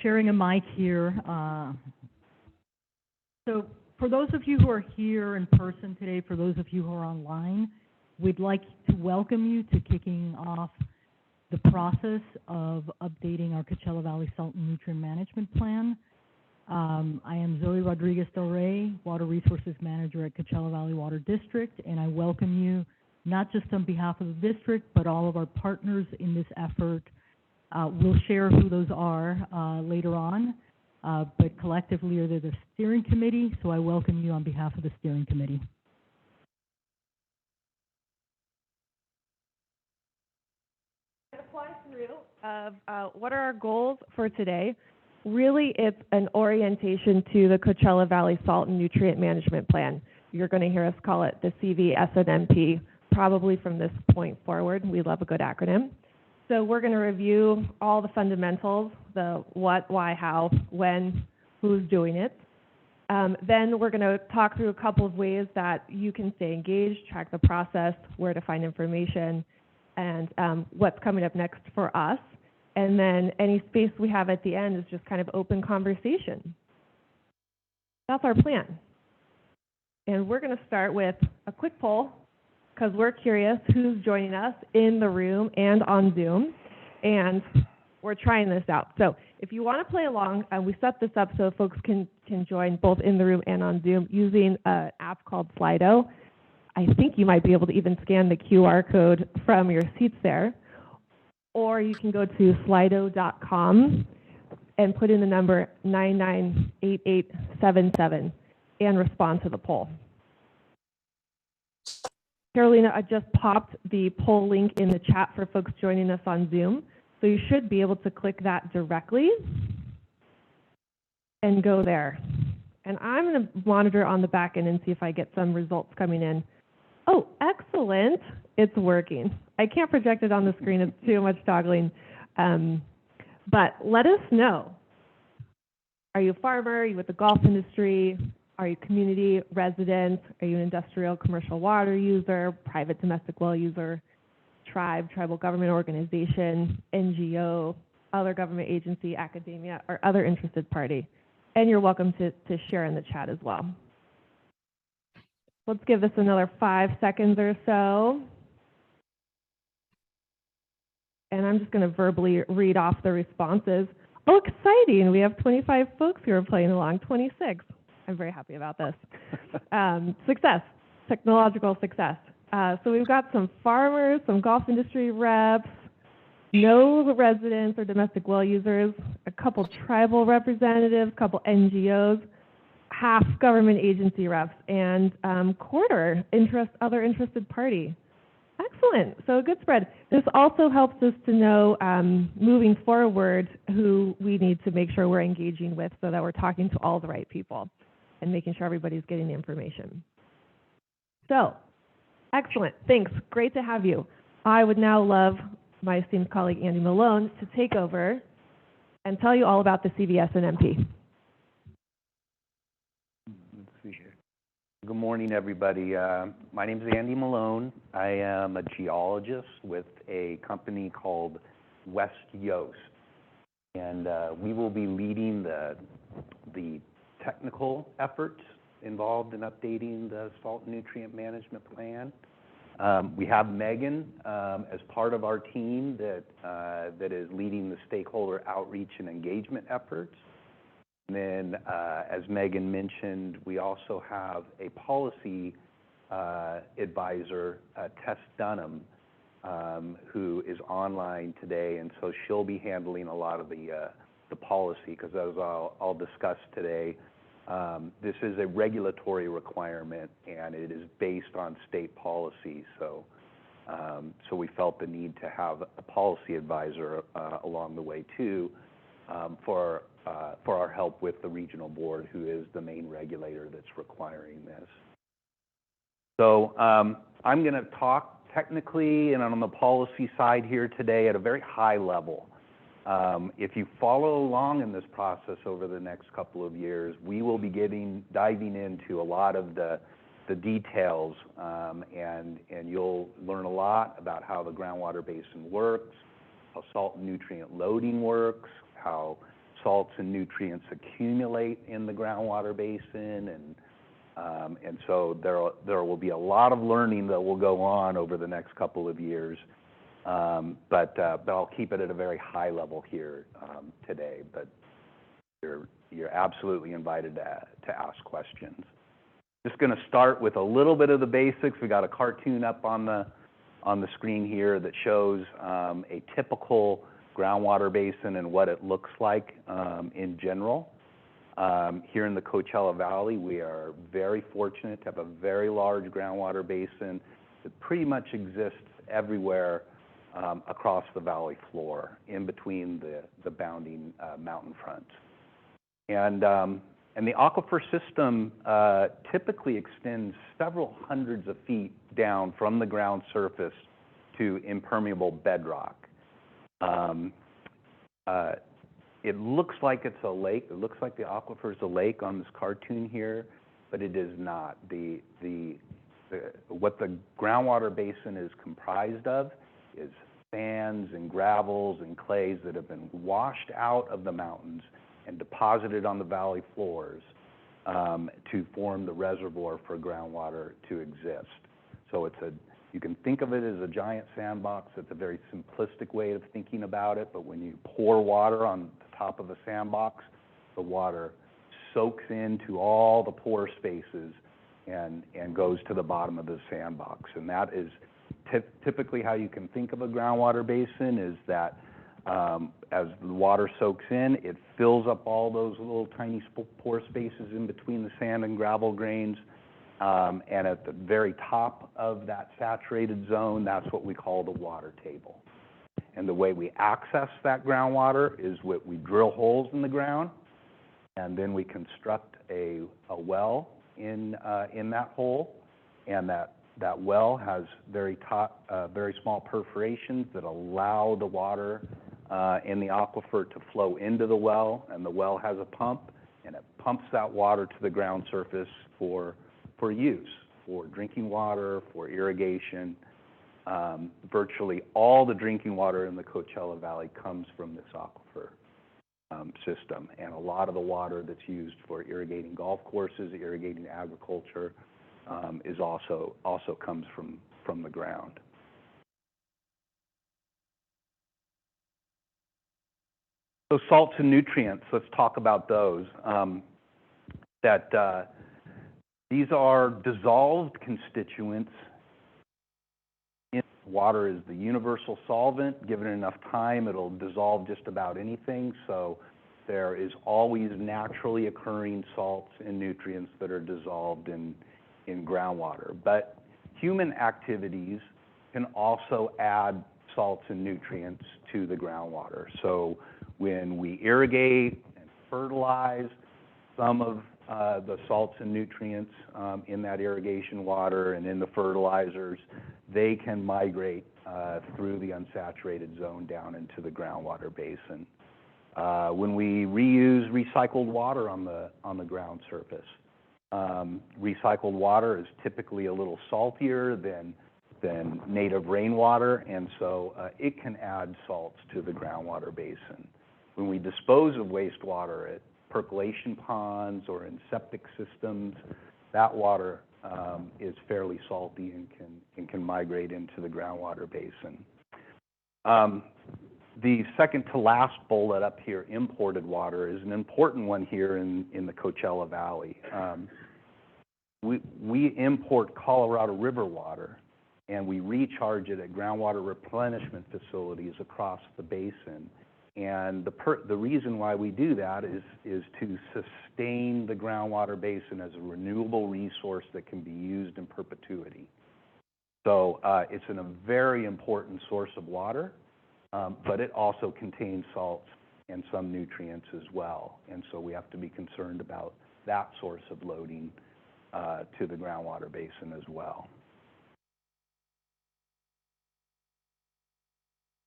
sharing a mic here. So for those of you who are here in person today, for those of you who are online, we'd like to welcome you to kicking off the process of updating our Coachella Valley Salt and Nutrient Management Plan. I am Zoe Rodriguez Del Rey, Water Resources Manager at Coachella Valley Water District, and I welcome you not just on behalf of the district, but all of our partners in this effort. We'll share who those are later on, but collectively they're the steering committee, so I welcome you on behalf of the steering committee. Fly through of what are our goals for today. Really, it's an orientation to the Coachella Valley Salt and Nutrient Management Plan. You're going to hear us call it the CV-SNMP, probably from this point forward. We love a good acronym. So we're going to review all the fundamentals, the what, why, how, when, who's doing it. Then we're going to talk through a couple of ways that you can stay engaged, track the process, where to find information, and what's coming up next for us. And then any space we have at the end is just kind of open conversation. That's our plan. And we're going to start with a quick poll because we're curious who's joining us in the room and on Zoom. And we're trying this out. So if you want to play along, we set this up so folks can join both in the room and on Zoom using an app called Slido. I think you might be able to even scan the QR code from your seats there. Or you can go to slido.com and put in the number 998877 and respond to the poll. Carolina, I just popped the poll link in the chat for folks joining us on Zoom. So you should be able to click that directly and go there. And I'm going to monitor on the back end and see if I get some results coming in. Oh, excellent. It's working. I can't project it on the screen. It's too much toggling. But let us know. Are you a farmer? Are you with the golf industry? Are you community resident? Are you an industrial commercial water user, private domestic well user, tribe, tribal government organization, NGO, other government agency, academia, or other interested party? And you're welcome to share in the chat as well. Let's give this another 5 seconds or so. And I'm just going to verbally read off the responses. Oh, exciting. We have 25 folks who are playing along, 26. I'm very happy about this. Success, technological success. So we've got some farmers, some golf industry reps, no residents or domestic well users, a couple tribal representatives, a couple NGOs, half government agency reps, and quarter other interested party. Excellent. So a good spread. This also helps us to know moving forward who we need to make sure we're engaging with so that we're talking to all the right people and making sure everybody's getting the information. So, excellent. Thanks. Great to have you. I would now love my esteemed colleague Andy Malone to take over and tell you all about the CV-SNMP. Good morning, everybody. My name is Andy Malone. I am a geologist with a company called West Yost, and we will be leading the technical efforts involved in updating the salt and nutrient management plan. We have Megan as part of our team that is leading the stakeholder outreach and engagement efforts. And then, as Megan mentioned, we also have a policy advisor, Tess Dunham, who is online today, and so she'll be handling a lot of the policy, because as I'll discuss today, this is a regulatory requirement, and it is based on state policy. So we felt the need to have a policy advisor along the way too, for our help with the regional board, who is the main regulator that's requiring this. So I'm going to talk technically and on the policy side here today at a very high level. If you follow along in this process over the next couple of years, we will be diving into a lot of the details, and you'll learn a lot about how the groundwater basin works, how salt and nutrient loading works, how salts and nutrients accumulate in the groundwater basin, and so there will be a lot of learning that will go on over the next couple of years. But I'll keep it at a very high level here today. But you're absolutely invited to ask questions. Just going to start with a little bit of the basics. We got a cartoon up on the screen here that shows a typical groundwater basin and what it looks like in general. Here in the Coachella Valley, we are very fortunate to have a very large groundwater basin that pretty much exists everywhere across the valley floor, in between the bounding mountain fronts. And the aquifer system typically extends several hundreds of feet down from the ground surface to impermeable bedrock. It looks like it's a lake. It looks like the aquifer is a lake on this cartoon here, but it is not. What the groundwater basin is comprised of is sands and gravels and clays that have been washed out of the mountains and deposited on the valley floors to form the reservoir for groundwater to exist. So you can think of it as a giant sandbox. It's a very simplistic way of thinking about it, but when you pour water on the top of a sandbox, the water soaks into all the pore spaces and goes to the bottom of the sandbox. And that is typically how you can think of a groundwater basin, is that as the water soaks in, it fills up all those little tiny pore spaces in between the sand and gravel grains. And at the very top of that saturated zone, that's what we call the water table. And the way we access that groundwater is we drill holes in the ground, and then we construct a well in that hole, and that well has very small perforations that allow the water in the aquifer to flow into the well, and the well has a pump, and it pumps that water to the ground surface for use, for drinking water, for irrigation. Virtually all the drinking water in the Coachella Valley comes from this aquifer system, and a lot of the water that's used for irrigating golf courses, irrigating agriculture, is also comes from the ground. So salts and nutrients, let's talk about those. These are dissolved constituents. Water is the universal solvent. Given enough time, it'll dissolve just about anything. So there is always naturally occurring salts and nutrients that are dissolved in groundwater. But human activities can also add salts and nutrients to the groundwater. So when we irrigate and fertilize, some of the salts and nutrients in that irrigation water and in the fertilizers, they can migrate through the unsaturated zone down into the groundwater basin. When we reuse recycled water on the ground surface, recycled water is typically a little saltier than native rainwater, and so it can add salts to the groundwater basin. When we dispose of wastewater at percolation ponds or in septic systems, that water is fairly salty and can migrate into the groundwater basin. The second to last bullet up here, imported water, is an important one here in the Coachella Valley. We import Colorado River water, and we recharge it at groundwater replenishment facilities across the basin. And the reason why we do that is to sustain the groundwater basin as a renewable resource that can be used in perpetuity. So it's a very important source of water, but it also contains salts and some nutrients as well. And so we have to be concerned about that source of loading to the groundwater basin as well.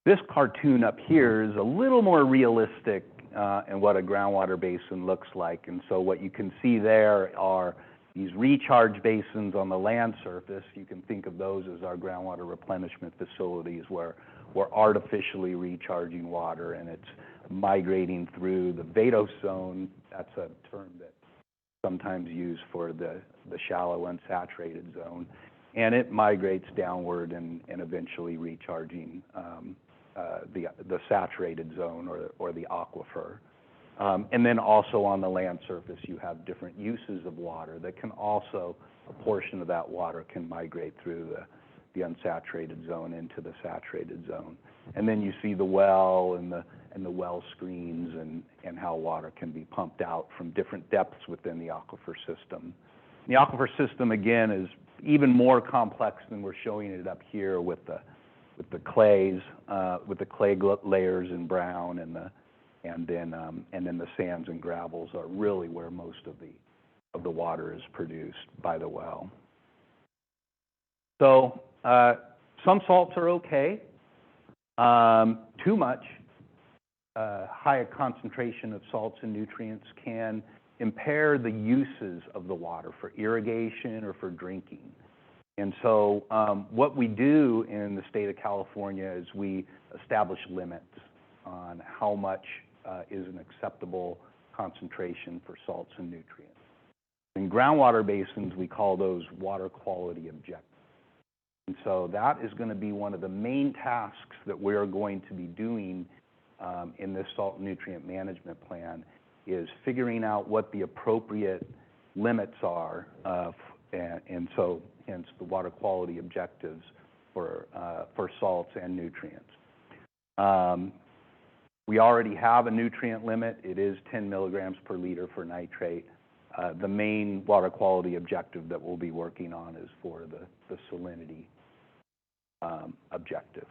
This cartoon up here is a little more realistic in what a groundwater basin looks like. And so what you can see there are These recharge basins on the land surface, you can think of those as our groundwater replenishment facilities where we're artificially recharging water, and it's migrating through the vadose zone. That's a term that's sometimes used for the shallow unsaturated zone, and it migrates downward and eventually recharging the saturated zone or the aquifer. And then also on the land surface, you have different uses of water that can also, a portion of that water can migrate through the unsaturated zone into the saturated zone. And then you see the well and the well screens and how water can be pumped out from different depths within the aquifer system. The aquifer system, again, is even more complex than we're showing it up here with the clays, with the clay layers in brown, and then the sands and gravels are really where most of the water is produced by the well. So some salts are okay. Too much high concentration of salts and nutrients can impair the uses of the water for irrigation or for drinking. And so what we do in the state of California is we establish limits on how much is an acceptable concentration for salts and nutrients. In groundwater basins, we call those water quality objectives. And so that is going to be one of the main tasks that we're going to be doing in this salt and nutrient management plan, is figuring out what the appropriate limits are, and so hence the water quality objectives for salts and nutrients. We already have a nutrient limit. It is 10 milligrams per liter for nitrate. The main water quality objective that we'll be working on is for the salinity objective.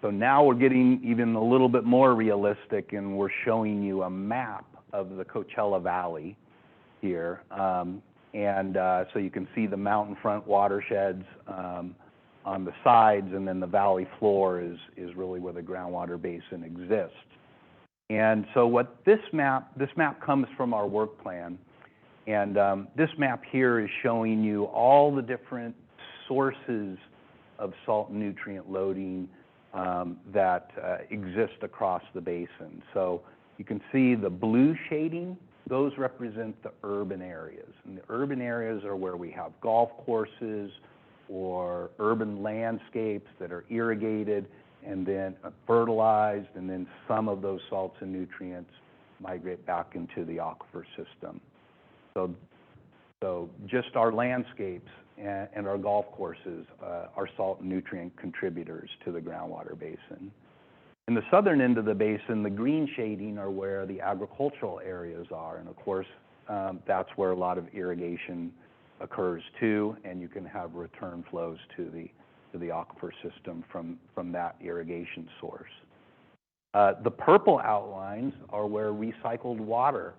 So now we're getting even a little bit more realistic, and we're showing you a map of the Coachella Valley here. So you can see the mountain front watersheds on the sides, and then the valley floor is really where the groundwater basin exists. And so what this map comes from our work plan, and this map here is showing you all the different sources of salt and nutrient loading that exist across the basin. So you can see the blue shading, those represent the urban areas. And the urban areas are where we have golf courses or urban landscapes that are irrigated and then fertilized, and then some of those salts and nutrients migrate back into the aquifer system. So just our landscapes and our golf courses are salt and nutrient contributors to the groundwater basin. In the southern end of the basin, the green shading are where the agricultural areas are, and of course, that's where a lot of irrigation occurs too, and you can have return flows to the aquifer system from that irrigation source. The purple outlines are where recycled water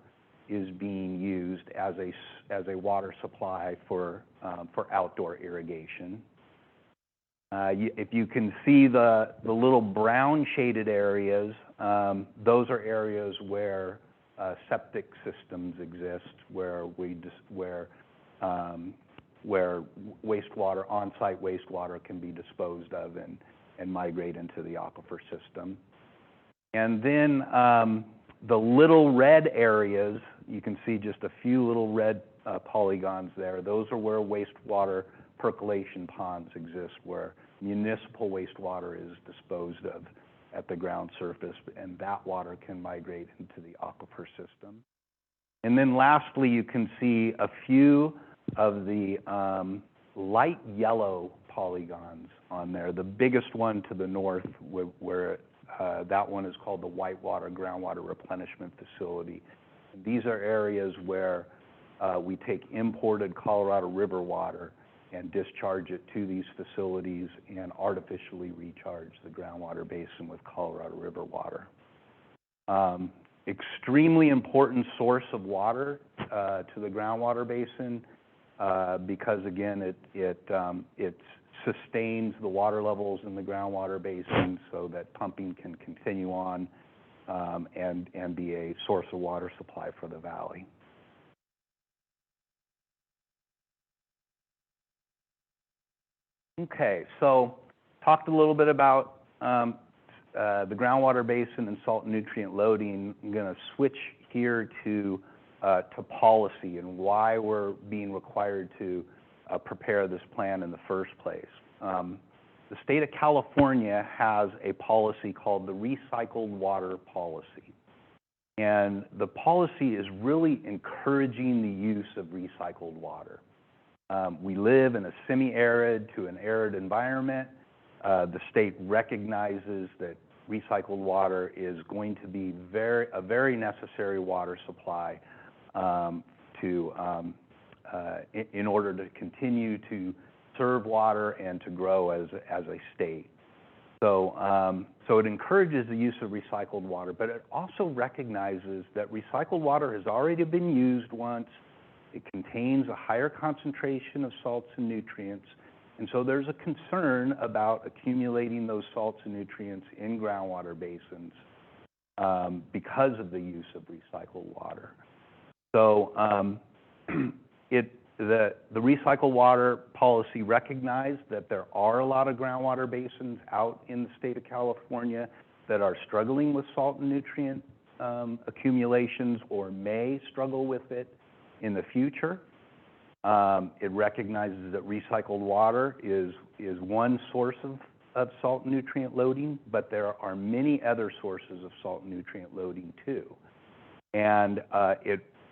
is being used as a water supply for outdoor irrigation. If you can see the little brown shaded areas, those are areas where septic systems exist, where wastewater, on-site wastewater can be disposed of and migrate into the aquifer system. And then the little red areas, you can see just a few little red polygons there. Those are where wastewater percolation ponds exist, where municipal wastewater is disposed of at the ground surface, and that water can migrate into the aquifer system. And then lastly, you can see a few of the light yellow polygons on there. The biggest one to the north, where that one is called the Whitewater Groundwater Replenishment Facility. And these are areas where we take imported Colorado River water and discharge it to these facilities and artificially recharge the groundwater basin with Colorado River water. Extremely important source of water to the groundwater basin because, again, it sustains the water levels in the groundwater basin so that pumping can continue on. and be a source of water supply for the valley. Okay, so talked a little bit about the groundwater basin and salt and nutrient loading. I'm going to switch here to policy and why we're being required to prepare this plan in the first place. The state of California has a policy called the Recycled Water Policy. And the policy is really encouraging the use of recycled water. We live in a semi-arid to an arid environment. The state recognizes that recycled water is going to be a very necessary water supply in order to continue to serve water and to grow as a state. So it encourages the use of recycled water, but it also recognizes that recycled water has already been used once. It contains a higher concentration of salts and nutrients, and so there's a concern about accumulating those salts and nutrients in groundwater basins because of the use of recycled water. So the recycled water policy recognized that there are a lot of groundwater basins out in the state of California that are struggling with salt and nutrient accumulations or may struggle with it in the future. It recognizes that recycled water is one source of salt and nutrient loading, but there are many other sources of salt and nutrient loading too. And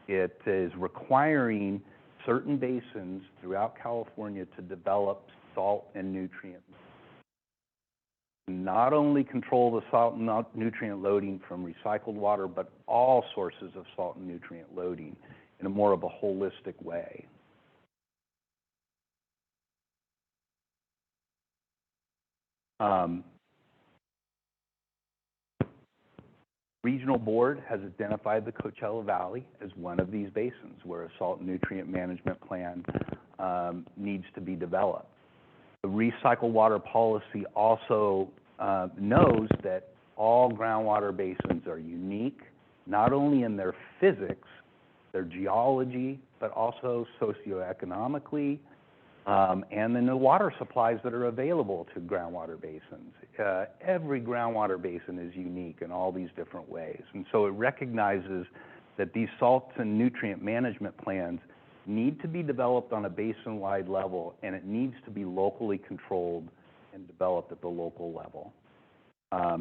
it is requiring certain basins throughout California to develop salt and nutrient. Not only control the salt and nutrient loading from recycled water, but all sources of salt and nutrient loading in a more of a holistic way. Regional board has identified the Coachella Valley as one of these basins where a salt and nutrient management plan needs to be developed. The recycled water policy also knows that all groundwater basins are unique, not only in their physics, their geology, but also socioeconomically, and then the water supplies that are available to groundwater basins. Every groundwater basin is unique in all these different ways. And so it recognizes that these salts and nutrient management plans need to be developed on a basin-wide level, and it needs to be locally controlled and developed at the local level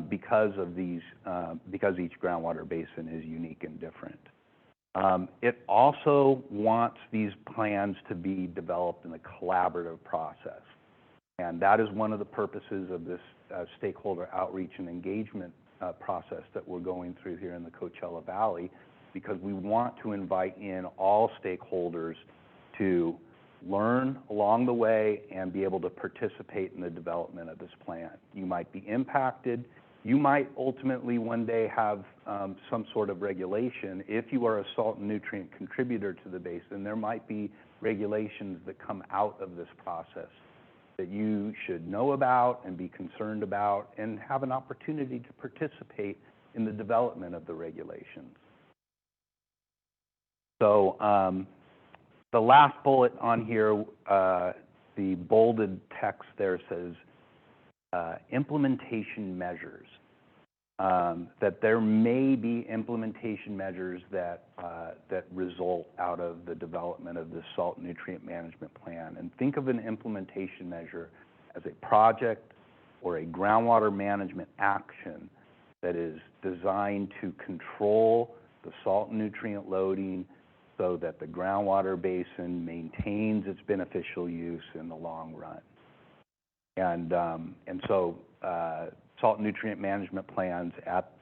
because each groundwater basin is unique and different. It also wants these plans to be developed in a collaborative process. And that is one of the purposes of this stakeholder outreach and engagement process that we're going through here in the Coachella Valley, because we want to invite in all stakeholders to learn along the way and be able to participate in the development of this plan. You might be impacted. You might ultimately one day have some sort of regulation. If you are a salt and nutrient contributor to the basin, there might be regulations that come out of this process that you should know about and be concerned about and have an opportunity to participate in the development of the regulations. So the last bullet on here, the bolded text there says, implementation measures, that there may be implementation measures that result out of the development of this salt nutrient management plan. And think of an implementation measure as a project or a groundwater management action that is designed to control the salt and nutrient loading so that the groundwater basin maintains its beneficial use in the long run. And so salt and nutrient management plans at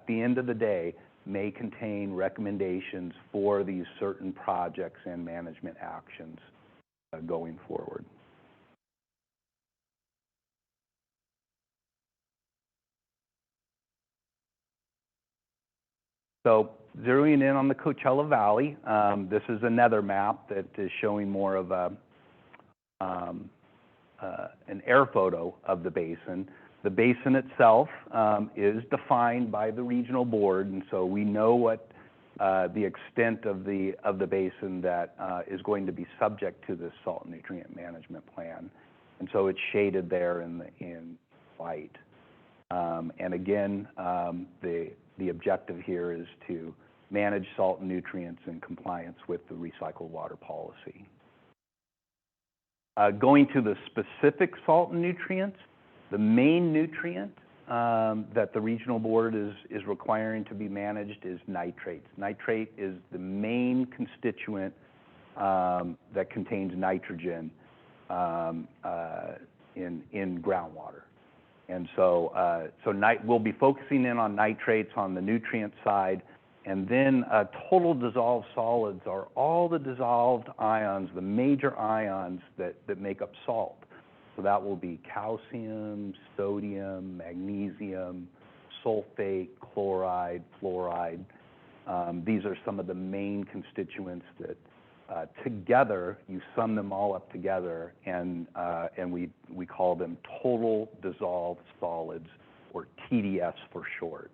the end of the day may contain recommendations for these certain projects and management actions going forward. So zeroing in on the Coachella Valley, this is another map that is showing more of an air photo of the basin. The basin itself is defined by the regional board, and so we know what the extent of the basin that is going to be subject to this salt and nutrient management plan, and so it's shaded there in white. And again, the objective here is to manage salt and nutrients in compliance with the recycled water policy. Going to the specific salt and nutrients, the main nutrient that the regional board is requiring to be managed is nitrates. Nitrate is the main constituent that contains nitrogen in groundwater. And so, we'll be focusing in on nitrates on the nutrient side, and then total dissolved solids are all the dissolved ions, the major ions that make up salt. So that will be calcium, sodium, magnesium, sulfate, chloride, fluoride. These are some of the main constituents that together, you sum them all up together, and we call them total dissolved solids, or TDS for short.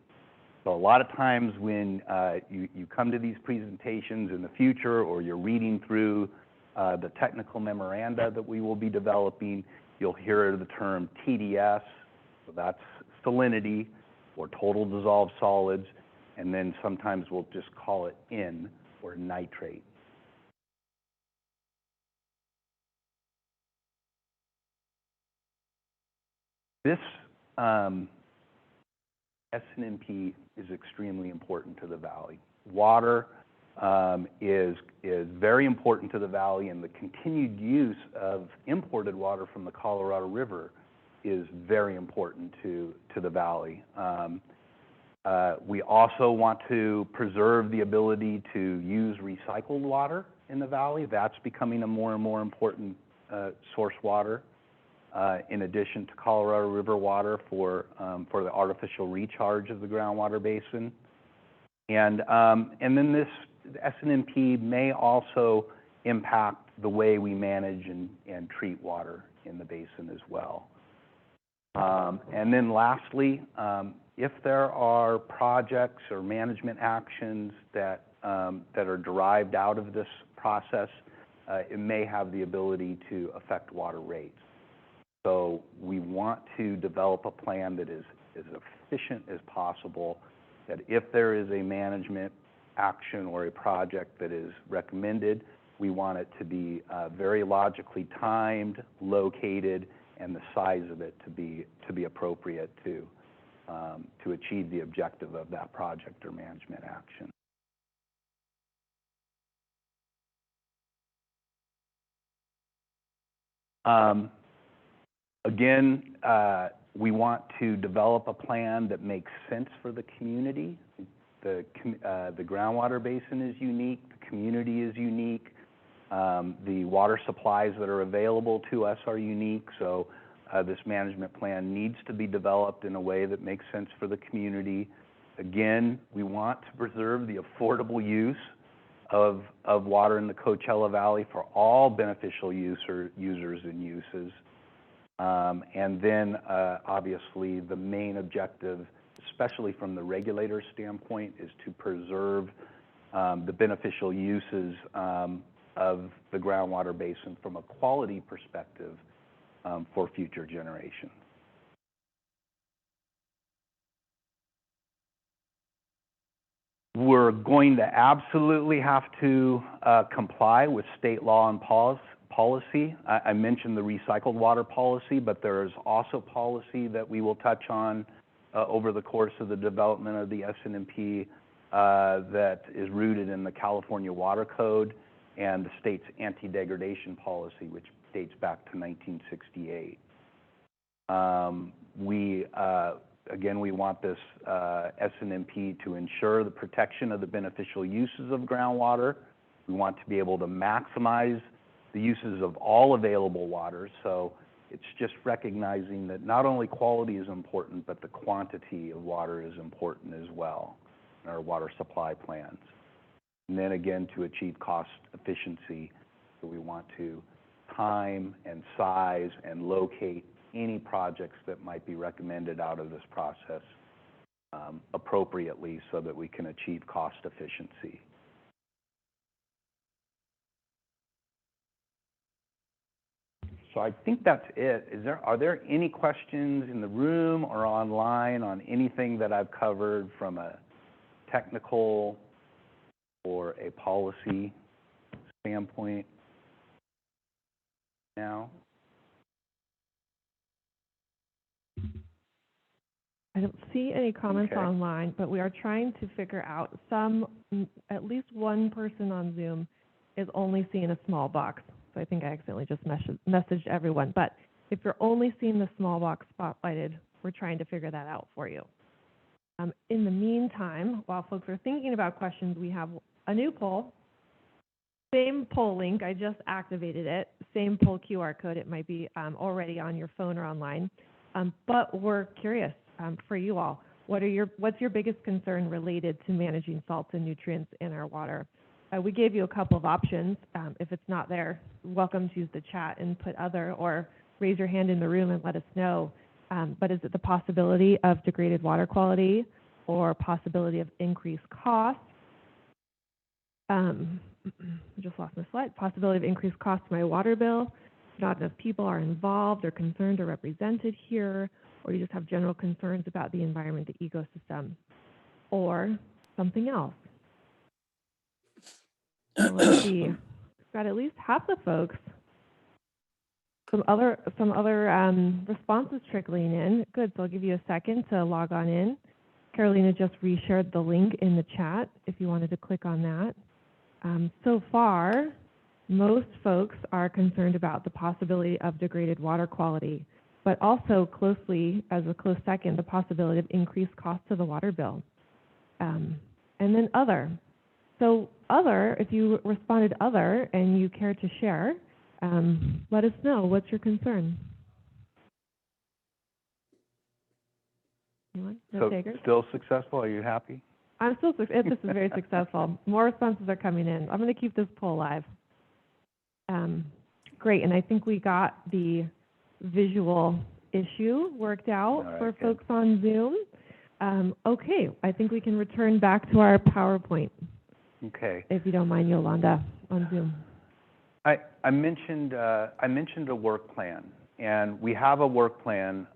So a lot of times when you come to these presentations in the future, or you're reading through the technical memoranda that we will be developing, you'll hear the term TDS, so that's salinity, or total dissolved solids, and then sometimes we'll just call it N, or nitrate. This SNMP is extremely important to the valley. Water is very important to the valley, and the continued use of imported water from the Colorado River is very important to the valley. We also want to preserve the ability to use recycled water in the valley. That's becoming a more and more important source water, in addition to Colorado River water for the artificial recharge of the groundwater basin. And then this SNMP may also impact the way we manage and treat water in the basin as well. And then lastly, if there are projects or management actions that are derived out of this process, it may have the ability to affect water rates. So we want to develop a plan that is as efficient as possible, that if there is a management action or a project that is recommended, we want it to be very logically timed, located, and the size of it to be appropriate to achieve the objective of that project or management action. Again, we want to develop a plan that makes sense for the community. The groundwater basin is unique, the community is unique, the water supplies that are available to us are unique, so this management plan needs to be developed in a way that makes sense for the community. Again, we want to preserve the affordable use of water in the Coachella Valley for all beneficial users and uses. And then, obviously, the main objective, especially from the regulator's standpoint, is to preserve the beneficial uses of the groundwater basin from a quality perspective for future generations. We're going to absolutely have to comply with state law and policy. I mentioned the recycled water policy, but there is also policy that we will touch on over the course of the development of the SNMP that is rooted in the California Water Code and the state's anti-degradation policy, which dates back to 1968. Again, we want this SNMP to ensure the protection of the beneficial uses of groundwater. We want to be able to maximize the uses of all available water, so it's just recognizing that not only quality is important, but the quantity of water is important as well in our water supply plans. And then again, to achieve cost efficiency, so we want to time and size and locate any projects that might be recommended out of this process appropriately so that we can achieve cost efficiency. So I think that's it. Are there any questions in the room or online on anything that I've covered from a technical or a policy standpoint now? I don't see any comments Okay. online, but we are trying to figure out at least one person on Zoom is only seeing a small box. So I think I accidentally just messaged everyone. But if you're only seeing the small box spotlighted, we're trying to figure that out for you. In the meantime, while folks are thinking about questions, we have a new poll. Same poll link, I just activated it. Same poll QR code, it might be already on your phone or online. But we're curious for you all. What's your biggest concern related to managing salts and nutrients in our water? We gave you a couple of options. If it's not there, welcome to use the chat and put other, or raise your hand in the room and let us know. But is it the possibility of degraded water quality or possibility of increased costs? I just lost my slide. Possibility of increased cost to my water bill. Not enough people are involved or concerned or represented here, or you just have general concerns about the environment, the ecosystem, or something else. So let's see. We've got at least half the folks. Some other responses trickling in. Good. So I'll give you a second to log on in. Carolina just reshared the link in the chat if you wanted to click on that. So far, most folks are concerned about the possibility of degraded water quality, but also closely, as a close second, the possibility of increased cost to the water bill. And then other. So other, if you responded other and you care to share, let us know. What's your concern? Anyone? No So takers? still successful? Are you happy? I'm still, this is very successful. More responses are coming in. I'm going to keep this poll live. Great, and I think we got the visual issue worked out for good. folks on Zoom. Okay, I think we can return back to our PowerPoint. Okay. If you don't mind, Yolanda, on Zoom. I mentioned a work plan, and we have a work plan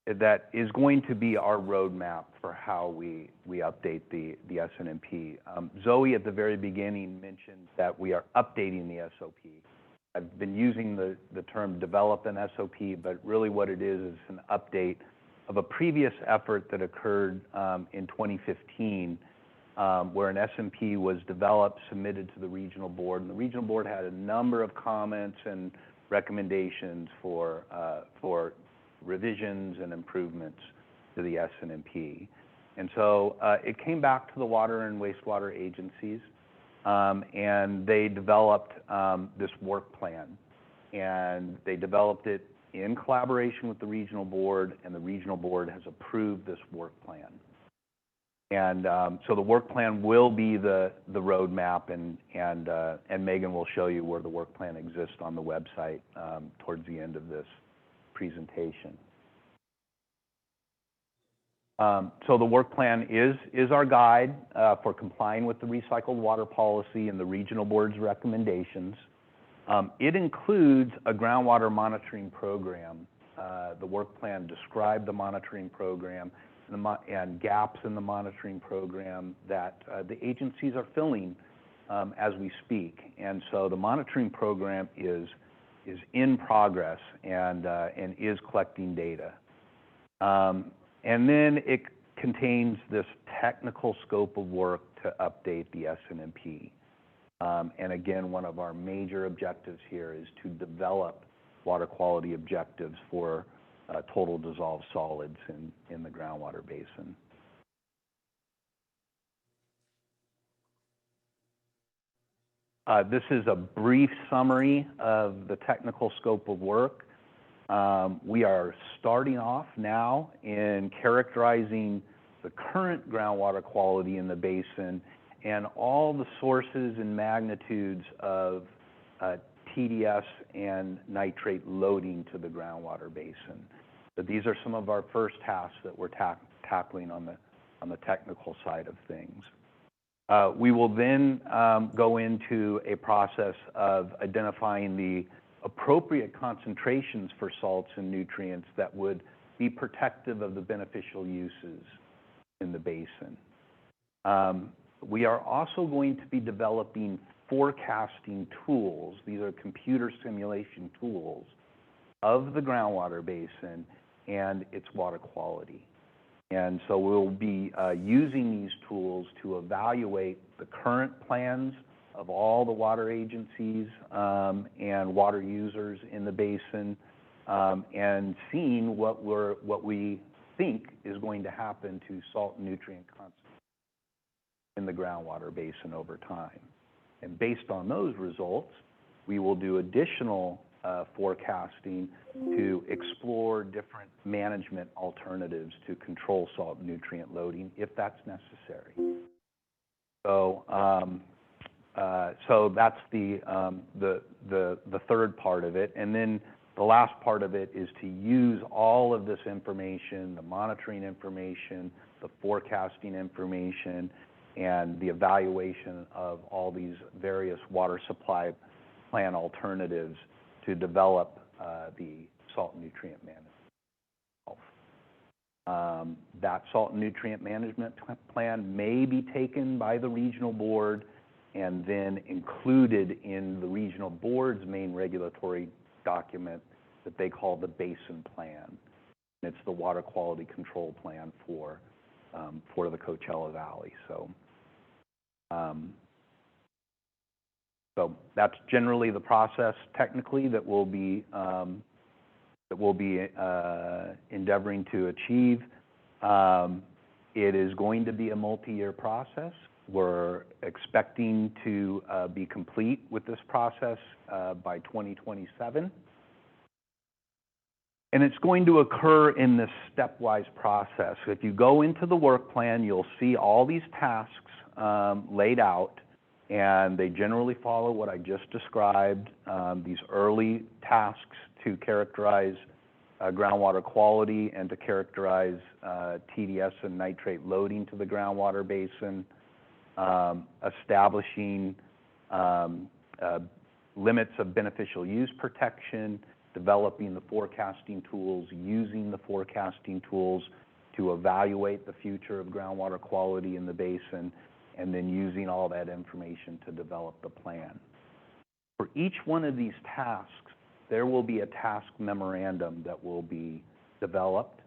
that is going to be our roadmap for how we update the SNMP. Zoe at the very beginning mentioned that we are updating the SOP. I've been using the term develop an SOP, but really what it is an update of a previous effort that occurred in 2015, where an SMP was developed, submitted to the regional board, and the regional board had a number of comments and recommendations for revisions and improvements to the SNMP. And so it came back to the water and wastewater agencies, and they developed this work plan. And they developed it in collaboration with the regional board, and the regional board has approved this work plan. And so the work plan will be the roadmap, and Megan will show you where the work plan exists on the website towards the end of this presentation. So the work plan is our guide for complying with the recycled water policy and the regional board's recommendations. It includes a groundwater monitoring program. The work plan described the monitoring program and gaps in the monitoring program that the agencies are filling as we speak. And so the monitoring program is in progress and is collecting data. And then it contains this technical scope of work to update the SNMP. And again, one of our major objectives here is to develop water quality objectives for total dissolved solids in the groundwater basin. This is a brief summary of the technical scope of work. We are starting off now in characterizing the current groundwater quality in the basin and all the sources and magnitudes of TDS and nitrate loading to the groundwater basin. But these are some of our first tasks that we're tackling on the technical side of things. We will then go into a process of identifying the appropriate concentrations for salts and nutrients that would be protective of the beneficial uses in the basin. We are also going to be developing forecasting tools. These are computer simulation tools of the groundwater basin and its water quality. And so we'll be using these tools to evaluate the current plans of all the water agencies and water users in the basin, and seeing what we think is going to happen to salt and nutrient concentration in the groundwater basin over time. And based on those results, we will do additional forecasting to explore different management alternatives to control salt and nutrient loading if that's necessary. So, so that's the third part of it. And then the last part of it is to use all of this information, the monitoring information, the forecasting information, and the evaluation of all these various water supply plan alternatives to develop the salt and nutrient management. That salt and nutrient management plan may be taken by the regional board and then included in the regional board's main regulatory document that they call the basin plan. It's the water quality control plan for the Coachella Valley. So that's generally the process technically that we'll be endeavoring to achieve. It is going to be a multi-year process. We're expecting to be complete with this process by 2027. And it's going to occur in this stepwise process. If you go into the work plan, you'll see all these tasks laid out, and they generally follow what I just described, these early tasks to characterize groundwater quality and to characterize TDS and nitrate loading to the groundwater basin, establishing limits of beneficial use protection, developing the forecasting tools, using the forecasting tools to evaluate the future of groundwater quality in the basin, and then using all that information to develop the plan. For each one of these tasks, there will be a task memorandum that will be developed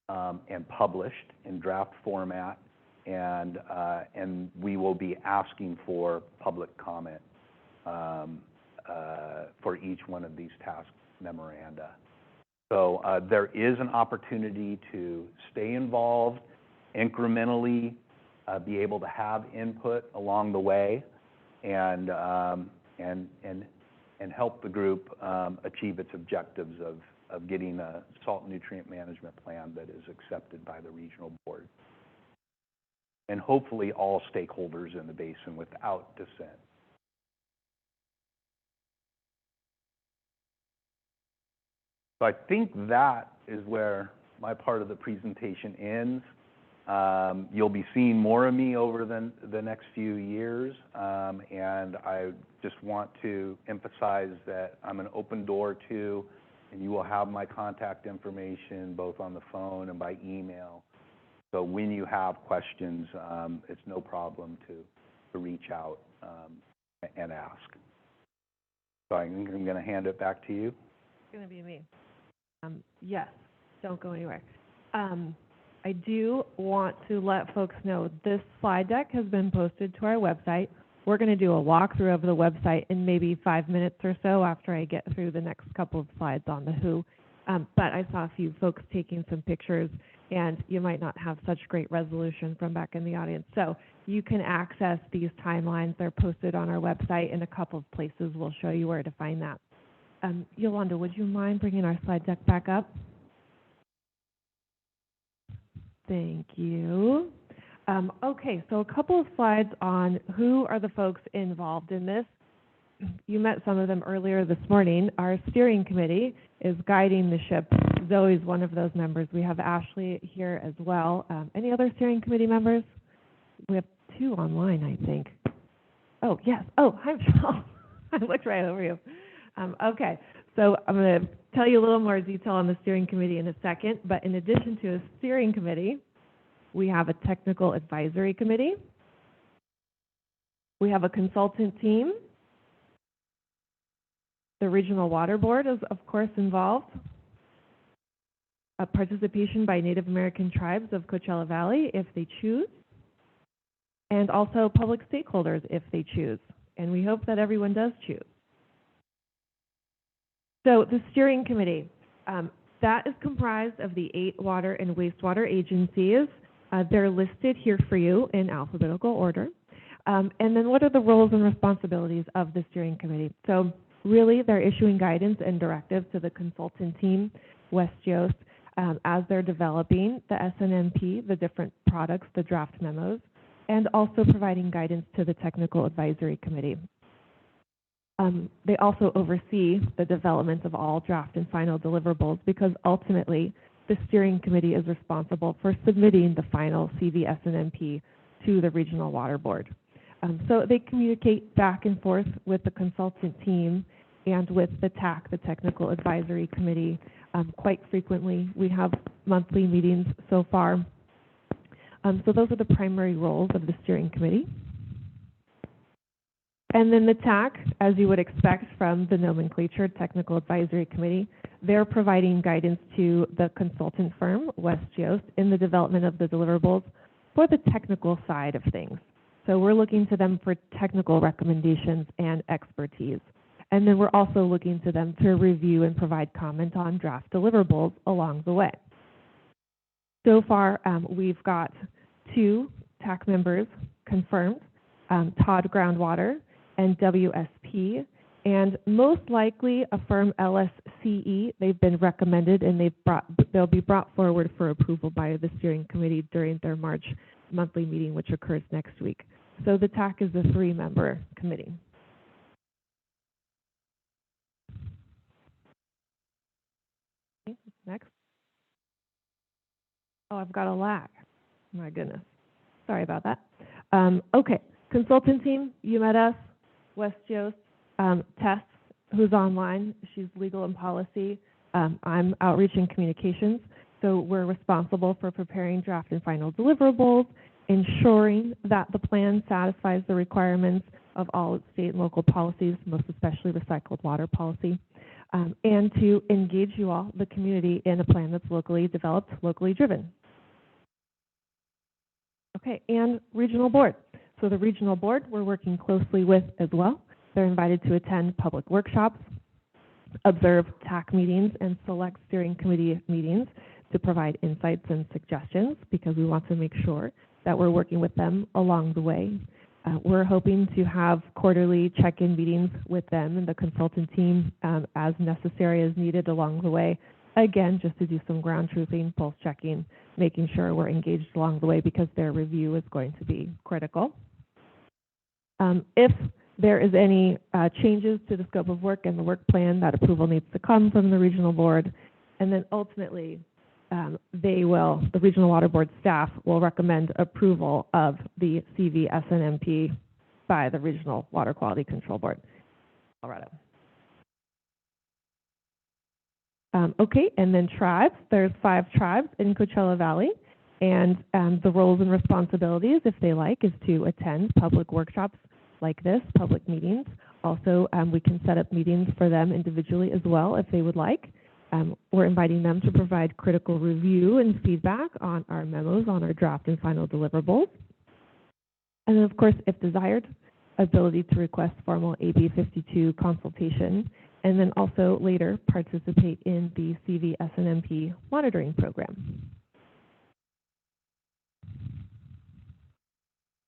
and published in draft format, and we will be asking for public comment for each one of these task memoranda. So there is an opportunity to stay involved, incrementally be able to have input along the way, and help the group achieve its objectives of getting a salt and nutrient management plan that is accepted by the regional board, and hopefully all stakeholders in the basin without dissent. So I think that is where my part of the presentation ends. You'll be seeing more of me over the next few years, and I just want to emphasize that I'm an open door to, and you will have my contact information both on the phone and by email. So when you have questions, it's no problem to reach out and ask. So I'm going to hand it back to you. It's going to be me. Yes, don't go anywhere. I do want to let folks know this slide deck has been posted to our website. We're going to do a walkthrough of the website in maybe 5 minutes or so after I get through the next couple of slides on the who. But I saw a few folks taking some pictures, and you might not have such great resolution from back in the audience. So you can access these timelines. They're posted on our website in a couple of places. We'll show you where to find that. Yolanda, would you mind bringing our slide deck back up? Thank you. Okay, so a couple of slides on who are the folks involved in this. you met some of them earlier this morning. Our steering committee is guiding the ship. Zoe's one of those members. We have Ashley here as well. Any other steering committee members? We have 2 online, I think. Oh, yes. Oh, hi, Michelle. I looked right over you. Okay, so I'm going to tell you a little more detail on the steering committee in a second, but in addition to a steering committee, we have a technical advisory committee. We have a consultant team. The Regional Water Board is, of course, involved. A participation by Native American tribes of Coachella Valley, if they choose. And also public stakeholders, if they choose. And we hope that everyone does choose. So the steering committee, that is comprised of the 8 water and wastewater agencies. They're listed here for you in alphabetical order. And then what are the roles and responsibilities of the steering committee? So really, they're issuing guidance and directives to the consultant team, West Yost, as they're developing the SNMP, the different products, the draft memos, and also providing guidance to the technical advisory committee. They also oversee the development of all draft and final deliverables because ultimately the steering committee is responsible for submitting the final CV-SNMP to the Regional Water Board. So they communicate back and forth with the consultant team and with the TAC, the Technical Advisory Committee, quite frequently. We have monthly meetings so far. So those are the primary roles of the steering committee. And then the TAC, as you would expect from the nomenclature, Technical Advisory Committee, they're providing guidance to the consultant firm, West Yost, in the development of the deliverables for the technical side of things. So we're looking to them for technical recommendations and expertise. And then we're also looking to them to review and provide comment on draft deliverables along the way. So far, we've got 2 TAC members confirmed, Todd Groundwater and WSP, and most likely a firm LSCE. They've been recommended and they'll be brought forward for approval by the steering committee during their March monthly meeting, which occurs next week. So the TAC is a 3-member committee. Okay, next. Oh, I've got a lag. My goodness. Sorry about that. Okay, consultant team, you met us. West Yost, Tess, who's online, she's legal and policy. I'm outreach and communications. So we're responsible for preparing draft and final deliverables, ensuring that the plan satisfies the requirements of all state and local policies, most especially recycled water policy, and to engage you all, the community, in a plan that's locally developed, locally driven. Okay, and regional board. So the regional board we're working closely with as well. They're invited to attend public workshops, observe TAC meetings, and select steering committee meetings to provide insights and suggestions because we want to make sure that we're working with them along the way. We're hoping to have quarterly check-in meetings with them and the consultant team as necessary as needed along the way. Again, just to do some ground truthing, pulse checking, making sure we're engaged along the way because their review is going to be critical. If there is any changes to the scope of work and the work plan, that approval needs to come from the regional board. And then ultimately, the Regional Water Board staff will recommend approval of the CV-SNMP by the Regional Water Quality Control Board, Colorado. Okay, and then tribes. There's 5 tribes in Coachella Valley, and the roles and responsibilities, if they like, is to attend public workshops like this, public meetings. Also, we can set up meetings for them individually as well if they would like. We're inviting them to provide critical review and feedback on our memos, on our draft and final deliverables. And then, of course, if desired, ability to request formal AB 52 consultation, and then also later participate in the CV-SNMP monitoring program.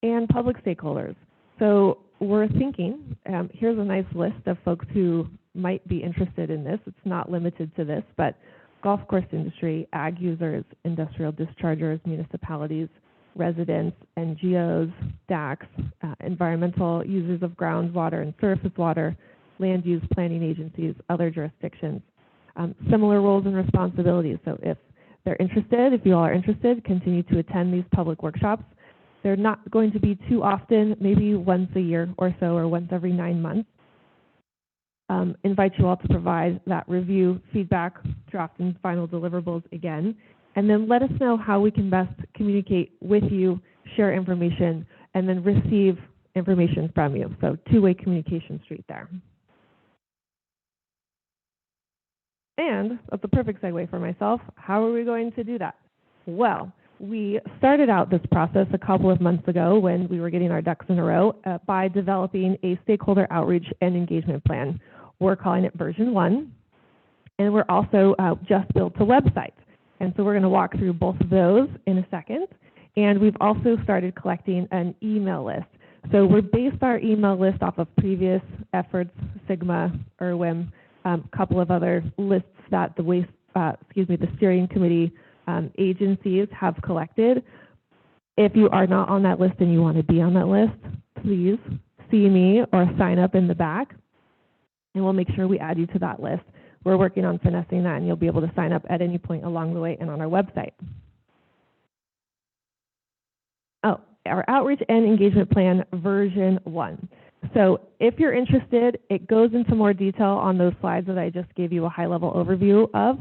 And public stakeholders. So we're thinking, here's a nice list of folks who might be interested in this. It's not limited to this, but golf course industry, ag users, industrial dischargers, municipalities, residents, NGOs, DACs, environmental users of groundwater and surface water, land use planning agencies, other jurisdictions. Similar roles and responsibilities. So if they're interested, if you all are interested, continue to attend these public workshops. They're not going to be too often, maybe once a year or so, or once every 9 months. Invite you all to provide that review, feedback, draft and final deliverables again, and then let us know how we can best communicate with you, share information, and then receive information from you. So two-way communication street there. And that's a perfect segue for myself. How are we going to do that? Well, we started out this process a couple of months ago when we were getting our ducks in a row by developing a stakeholder outreach and engagement plan. We're calling it version 1, and we're also just built a website. And so we're going to walk through both of those in a second. And we've also started collecting an email list. So we based our email list off of previous efforts, Sigma, IRWIM, a couple of other lists that the steering committee agencies have collected. If you are not on that list and you want to be on that list, please see me or sign up in the back, and we'll make sure we add you to that list. We're working on finessing that, and you'll be able to sign up at any point along the way and on our website. Oh, our outreach and engagement plan version 1. So if you're interested, it goes into more detail on those slides that I just gave you a high-level overview of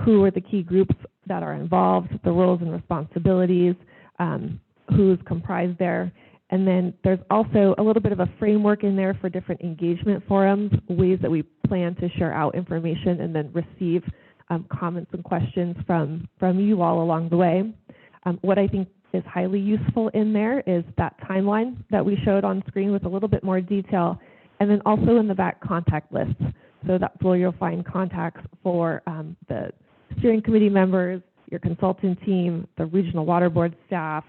who are the key groups that are involved, the roles and responsibilities, who's comprised there. And then there's also a little bit of a framework in there for different engagement forums, ways that we plan to share out information and then receive comments and questions from you all along the way. What I think is highly useful in there is that timeline that we showed on screen with a little bit more detail, and then also in the back contact lists. So that's where you'll find contacts for the steering committee members, your consultant team, the regional water board staff,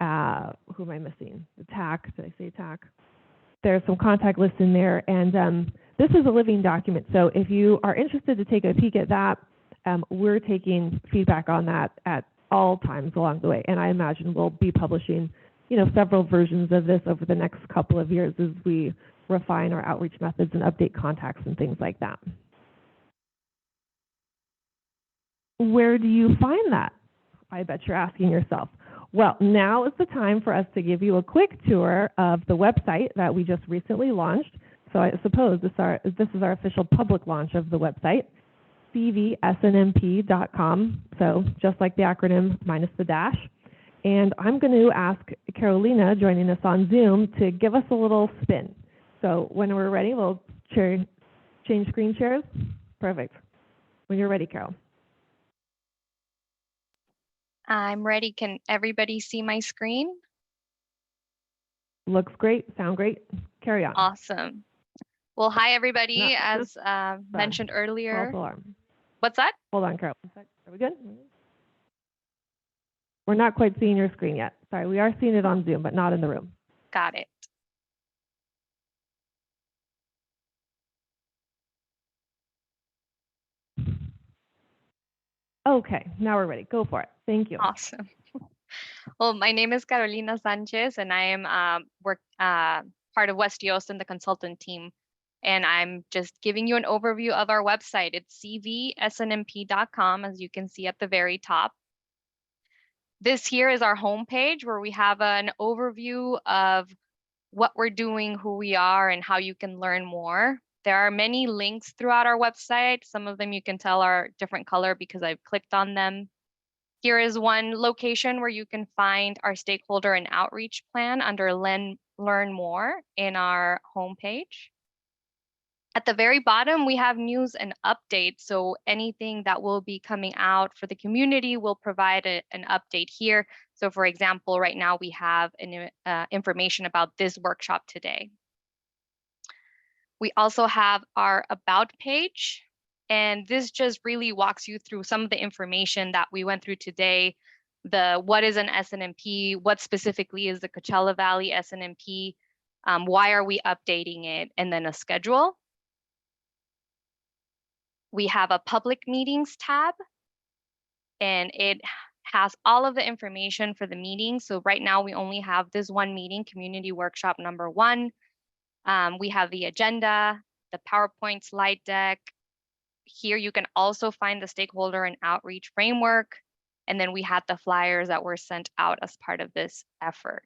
who am I missing? The TAC, did I say TAC? There's some contact lists in there, and this is a living document. So if you are interested to take a peek at that, we're taking feedback on that at all times along the way, and I imagine we'll be publishing, several versions of this over the next couple of years as we refine our outreach methods and update contacts and things like that. Where do you find that? I bet you're asking yourself. Well, now is the time for us to give you a quick tour of the website that we just recently launched. So I suppose this is our official public launch of the website, CV-SNMP.com. So just like the acronym minus the dash. And I'm going to ask Carolina, joining us on Zoom, to give us a little spin. So when we're ready, we'll change screen shares. Perfect. When you're ready, Carol. I'm ready. Can everybody see my screen? Looks great. Sound great. Carry on. Awesome. Well, hi, everybody. As mentioned earlier. False alarm. What's that? Hold on, Carol. Are we good? We're not quite seeing your screen yet. Sorry, we are seeing it on Zoom, but not in the room. Got it. Okay, now we're ready. Go for it. Thank you. Awesome. Well, my name is Carolina Sanchez, and I am part of West Houston, the consultant team. And I'm just giving you an overview of our website. It's CV-SNMP.com, as you can see at the very top. This here is our homepage where we have an overview of what we're doing, who we are, and how you can learn more. There are many links throughout our website. Some of them you can tell are different color because I've clicked on them. Here is one location where you can find our stakeholder and outreach plan under Learn More in our homepage. At the very bottom, we have news and updates. So anything that will be coming out for the community, will provide an update here. So for example, right now we have information about this workshop today. We also have our About page. And this just really walks you through some of the information that we went through today. What is an SNMP? What specifically is the Coachella Valley SNMP? Why are we updating it? And then a schedule. We have a public meetings tab, and it has all of the information for the meeting. So right now we only have this one meeting, community workshop number 1. We have the agenda, the PowerPoint slide deck. Here you can also find the stakeholder and outreach framework. And then we had the flyers that were sent out as part of this effort.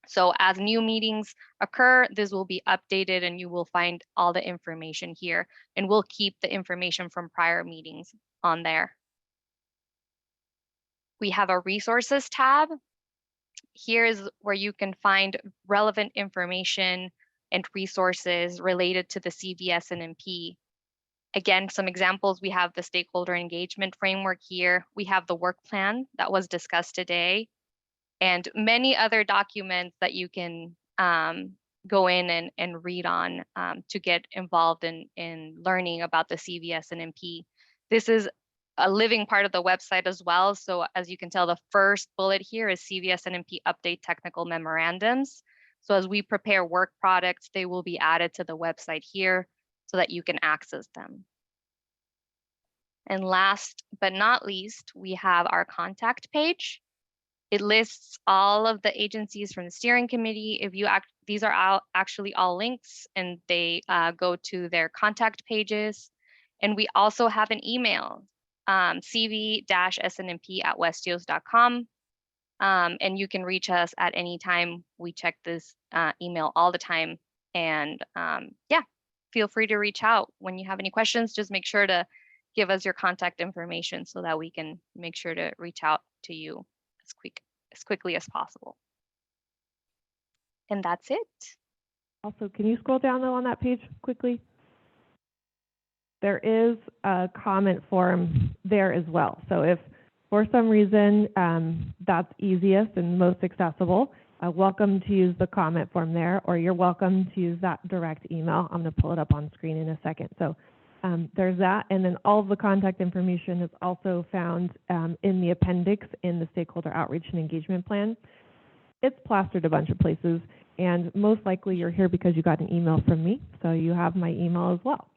So as new meetings occur, this will be updated and you will find all the information here, and we'll keep the information from prior meetings on there. We have a resources tab. Here is where you can find relevant information and resources related to the CV-SNMP. Again, some examples, we have the stakeholder engagement framework here. We have the work plan that was discussed today, and many other documents that you can go in and read on to get involved in learning about the CV-SNMP. This is a living part of the website as well. So as you can tell, the first bullet here is CV-SNMP update technical memorandums. So as we prepare work products, they will be added to the website here so that you can access them. And last but not least, we have our contact page. It lists all of the agencies from the steering committee. If you these are actually all links, and they go to their contact pages. And we also have an email, cv-snmp@westios.com. And you can reach us at any time. We check this email all the time. And yeah, feel free to reach out when you have any questions. Just make sure to give us your contact information so that we can make sure to reach out to you as quickly as possible. And that's it. Also, can you scroll down though on that page quickly? There is a comment form there as well. So if for some reason that's easiest and most accessible, welcome to use the comment form there, or you're welcome to use that direct email. I'm going to pull it up on screen in a second. So there's that, and then all of the contact information is also found in the appendix in the stakeholder outreach and engagement plan. It's plastered a bunch of places, and most likely you're here because you got an email from me, so you have my email as well.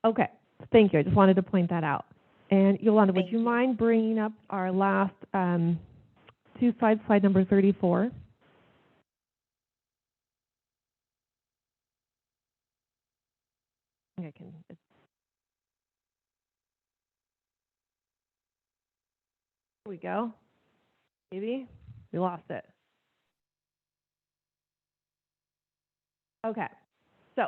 Okay, thank you. I just wanted to point that out. And Yolanda, would you mind bringing up our last 2 slides, slide number 34? I can. There we go. Maybe we lost it. Okay, so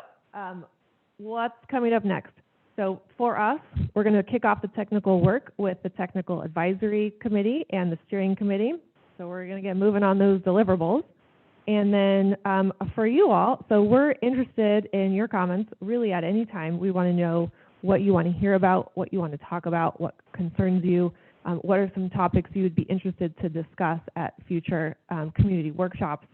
what's coming up next? So for us, we're going to kick off the technical work with the technical advisory committee and the steering committee. So we're going to get moving on those deliverables. And then for you all, so we're interested in your comments really at any time. We want to know what you want to hear about, what you want to talk about, what concerns you, what are some topics you would be interested to discuss at future community workshops.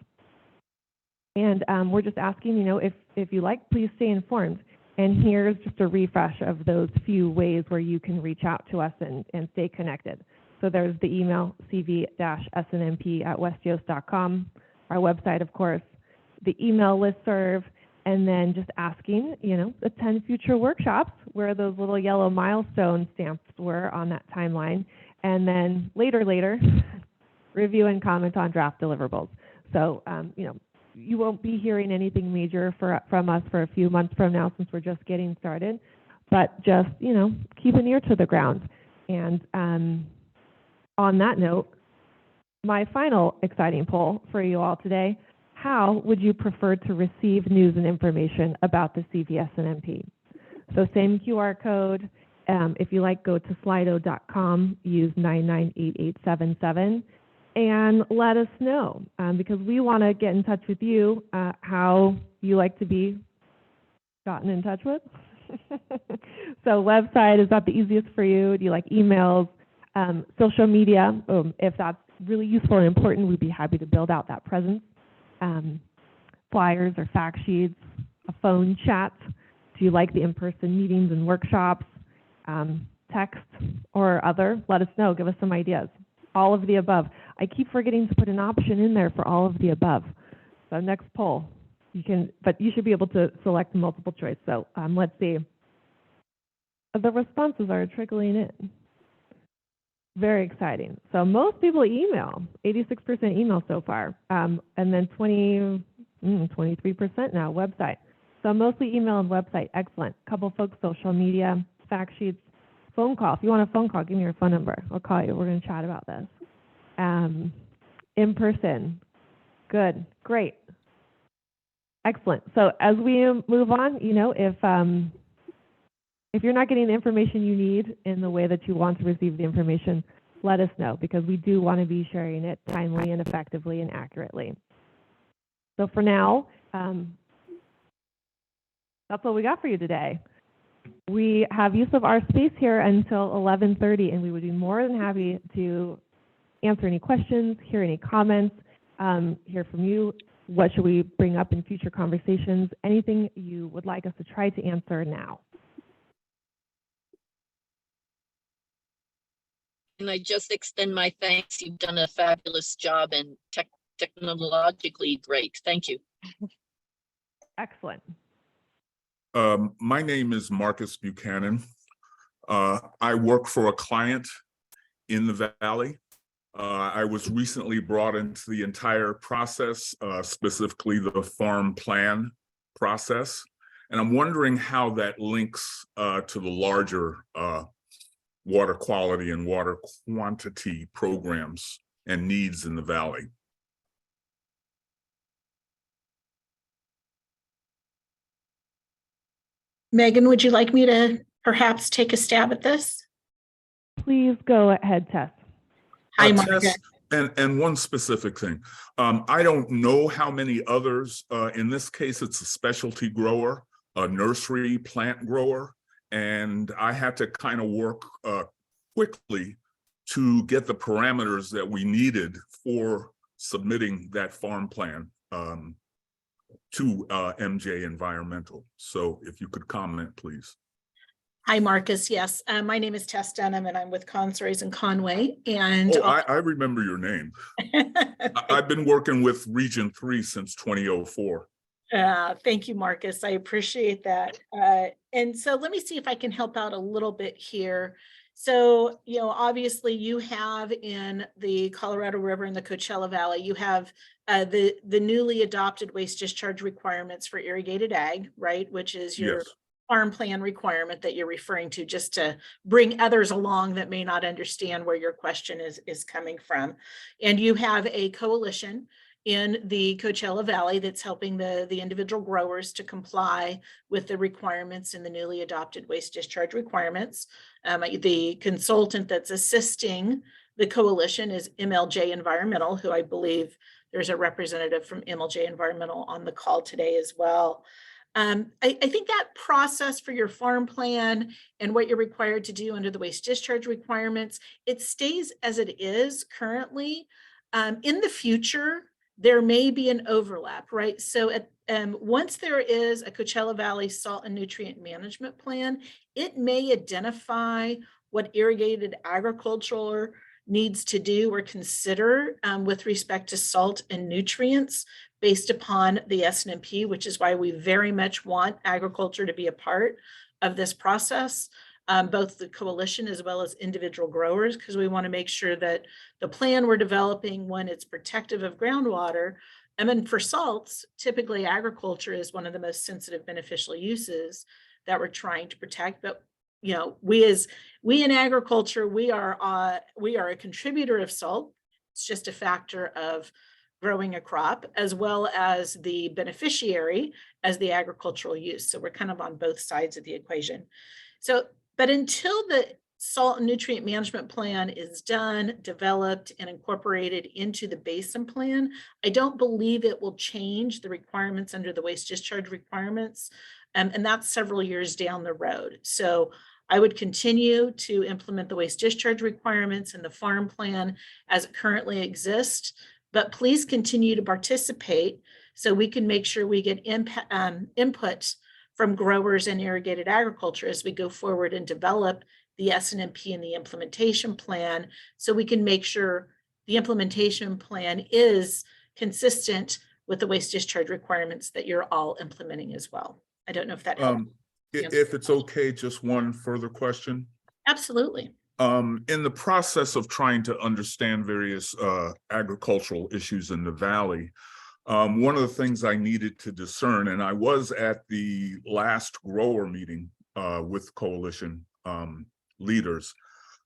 And we're just asking, if you like, please stay informed. And here's just a refresh of those few ways where you can reach out to us and stay connected. So there's the email, cv-snmp@westios.com, our website, of course, the email listserv, and then just asking, attend future workshops where those little yellow milestone stamps were on that timeline. And then later, review and comment on draft deliverables. So, you won't be hearing anything major from us for a few months from now since we're just getting started, but just, keep an ear to the ground. And on that note, my final exciting poll for you all today, how would you prefer to receive news and information about the CV-SNMP? So same QR code. If you like, go to slido.com, use 998877. And let us know, because we want to get in touch with you, how you like to be gotten in touch with. So website, is that the easiest for you? Do you like emails? Social media, if that's really useful and important, we'd be happy to build out that presence. Flyers or fact sheets, a phone chat. Do you like the in-person meetings and workshops? Text or other? Let us know. Give us some ideas. All of the above. I keep forgetting to put an option in there for all of the above. So next poll, but you should be able to select multiple choice. So let's see. The responses are trickling in. Very exciting. So most people email, 86% email so far, and then 23% now website. So mostly email and website, excellent. Couple folks social media, fact sheets, phone call. If you want a phone call, give me your phone number. I'll call you. We're going to chat about this. In person, good, great, excellent. So as we move on, you know, if you're not getting the information you need in the way that you want to receive the information, let us know, because we do want to be sharing it timely and effectively and accurately. So for now, that's what we got for you today. We have use of our space here until 11:30, and we would be more than happy to answer any questions, hear any comments, hear from you. What should we bring up in future conversations? Anything you would like us to try to answer now. And I just extend my thanks. You've done a fabulous job and technologically great. Thank you. Excellent. My name is Marcus Buchanan. I work for a client in the Valley. I was recently brought into the entire process, specifically the farm plan process. And I'm wondering how that links to the larger water quality and water quantity programs and needs in the Valley. Megan, would you like me to perhaps take a stab at this? Please go ahead, Tess. Hi, Tess, Margaret. and one specific thing. I don't know how many others, in this case, it's a specialty grower, a nursery plant grower, and I had to kind of work quickly to get the parameters that we needed for submitting that farm plan to MJ Environmental. So if you could comment, please. Hi, Marcus. Yes, my name is Tess Denham, and I'm with Consories in Conway. And I remember your name. I've been working with Region 3 since 2004. Thank you, Marcus. I appreciate that. And so let me see if I can help out a little bit here. So, you know, obviously you have in the Colorado River and the Coachella Valley, you have the newly adopted waste discharge requirements for irrigated ag, right? Which is your Yes. farm plan requirement that you're referring to, just to bring others along that may not understand where your question is coming from. And you have a coalition in the Coachella Valley that's helping the individual growers to comply with the requirements in the newly adopted waste discharge requirements. The consultant that's assisting the coalition is MLJ Environmental, who I believe there's a representative from MLJ Environmental on the call today as well. I think that process for your farm plan and what you're required to do under the waste discharge requirements, it stays as it is currently. In the future, there may be an overlap, right? So once there is a Coachella Valley Salt and Nutrient Management Plan, it may identify what irrigated agriculture needs to do or consider with respect to salt and nutrients based upon the SNMP, which is why we very much want agriculture to be a part of this process, both the coalition as well as individual growers, because we want to make sure that the plan we're developing, when it's protective of groundwater, and then for salts, typically agriculture is one of the most sensitive beneficial uses that we're trying to protect. But you know, we in agriculture, we are a contributor of salt. It's just a factor of growing a crop, as well as the beneficiary as the agricultural use. So we're kind of on both sides of the equation. So, but until the salt and nutrient management plan is done, developed, and incorporated into the basin plan, I don't believe it will change the requirements under the waste discharge requirements. And that's several years down the road. So I would continue to implement the waste discharge requirements in the farm plan as it currently exists, but please continue to participate so we can make sure we get input from growers and irrigated agriculture as we go forward and develop the SNMP and the implementation plan, so we can make sure the implementation plan is consistent with the waste discharge requirements that you're all implementing as well. I don't know if that helps. If it's okay, just one further question. Absolutely. In the process of trying to understand various agricultural issues in the Valley, one of the things I needed to discern, and I was at the last grower meeting with coalition leaders,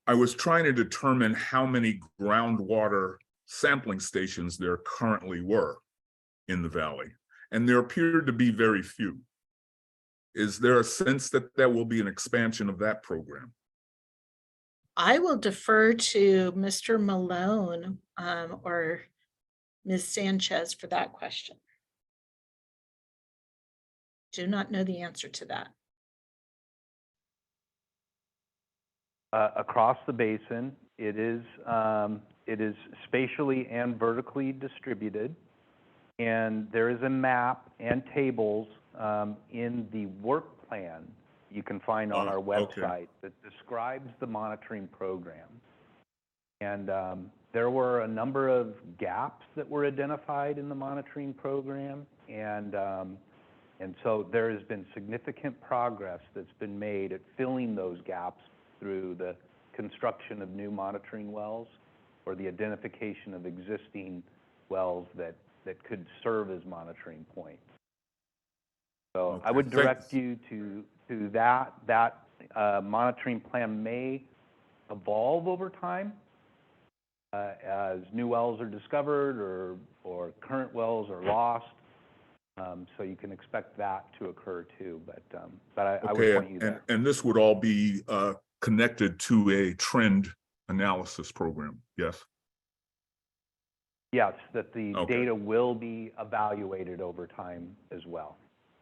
I was trying to determine how many groundwater sampling stations there currently were in the Valley, and there appeared to be very few. Is there a sense that there will be an expansion of that program? I will defer to Mr. Malone or Ms. Sanchez for that question. Do not know the answer to that. Across the basin, it is spatially and vertically distributed, and there is a map and tables in the work plan you can find on our website that describes the monitoring program. And there were a number of gaps that were identified in the monitoring program, and so there has been significant progress that's been made at filling those gaps through the construction of new monitoring wells or the identification of existing wells that could serve as monitoring points. So I would direct you to that monitoring plan may evolve over time as new wells are discovered or current wells are lost. So you can expect that to occur too, but I would point you there. And this would all be connected to a trend analysis program, yes? Yes, that the data will be evaluated over time as well.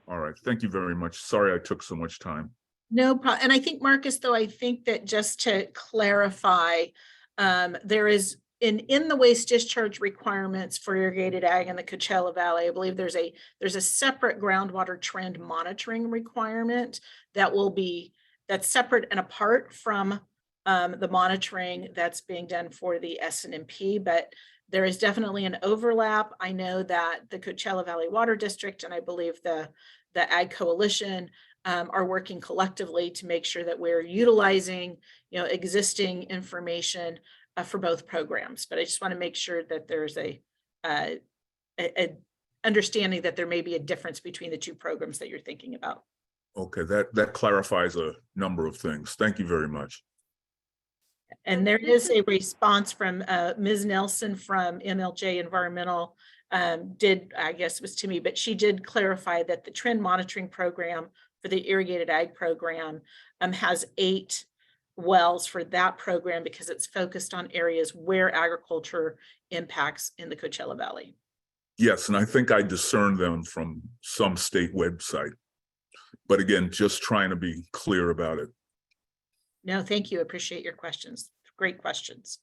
All right, thank you very much. Sorry I took so much time. No problem. And I think, Marcus, though, I think that just to clarify, there is in the waste discharge requirements for irrigated ag in the Coachella Valley, I believe there's a separate groundwater trend monitoring requirement that's separate and apart from the monitoring that's being done for the SNMP, but there is definitely an overlap. I know that the Coachella Valley Water District and I believe the Ag Coalition are working collectively to make sure that we're utilizing, existing information for both programs. But I just want to make sure that there's a understanding that there may be a difference between the two programs that you're thinking about. Okay, that clarifies a number of things. Thank you very much. And there is a response from Ms. Nelson from MLJ Environmental, I guess it was to me, but she did clarify that the trend monitoring program for the irrigated ag program has 8 wells for that program because it's focused on areas where agriculture impacts in the Coachella Valley. Yes, and I think I discerned them from some state website. But again, just trying to be clear about it. No, thank you. Appreciate your questions. Great questions.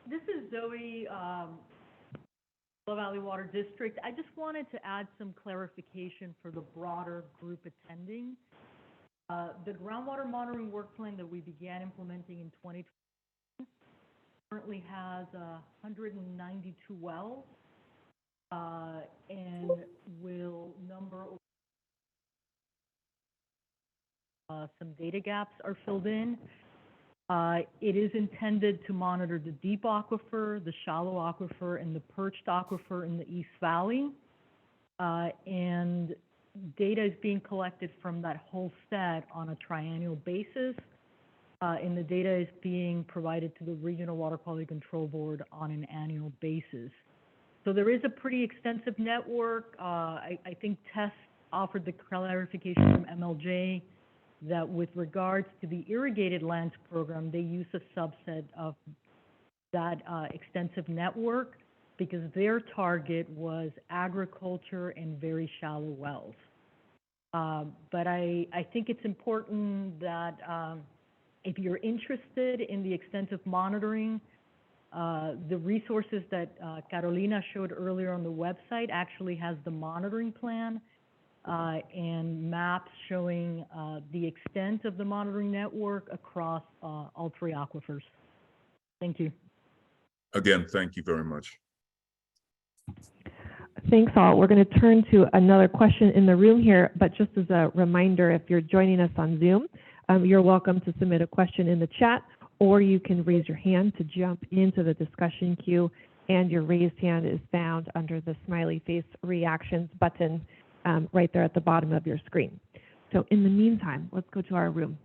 This is Zoe, Valley Water District. I just wanted to add some clarification for the broader group attending. The groundwater monitoring work plan that we began implementing in 2020 currently has 192 wells and will number some data gaps are filled in. It is intended to monitor the deep aquifer, the shallow aquifer, and the perched aquifer in the East Valley. And data is being collected from that whole set on a triennial basis. And the data is being provided to the Regional Water Quality Control Board on an annual basis. So there is a pretty extensive network. I think Tess offered the clarification from MLJ that with regards to the irrigated lands program, they use a subset of that extensive network because their target was agriculture and very shallow wells. But I think it's important that if you're interested in the extensive monitoring, the resources that Carolina showed earlier on the website actually has the monitoring plan and maps showing the extent of the monitoring network across all 3 aquifers. Thank you. Again, thank you very much. Thanks all. We're going to turn to another question in the room here, but just as a reminder, if you're joining us on Zoom, You're welcome to submit a question in the chat, or you can raise your hand to jump into the discussion queue, and your raised hand is found under the smiley face reactions button right there at the bottom of your screen. So in the meantime, let's go to our room.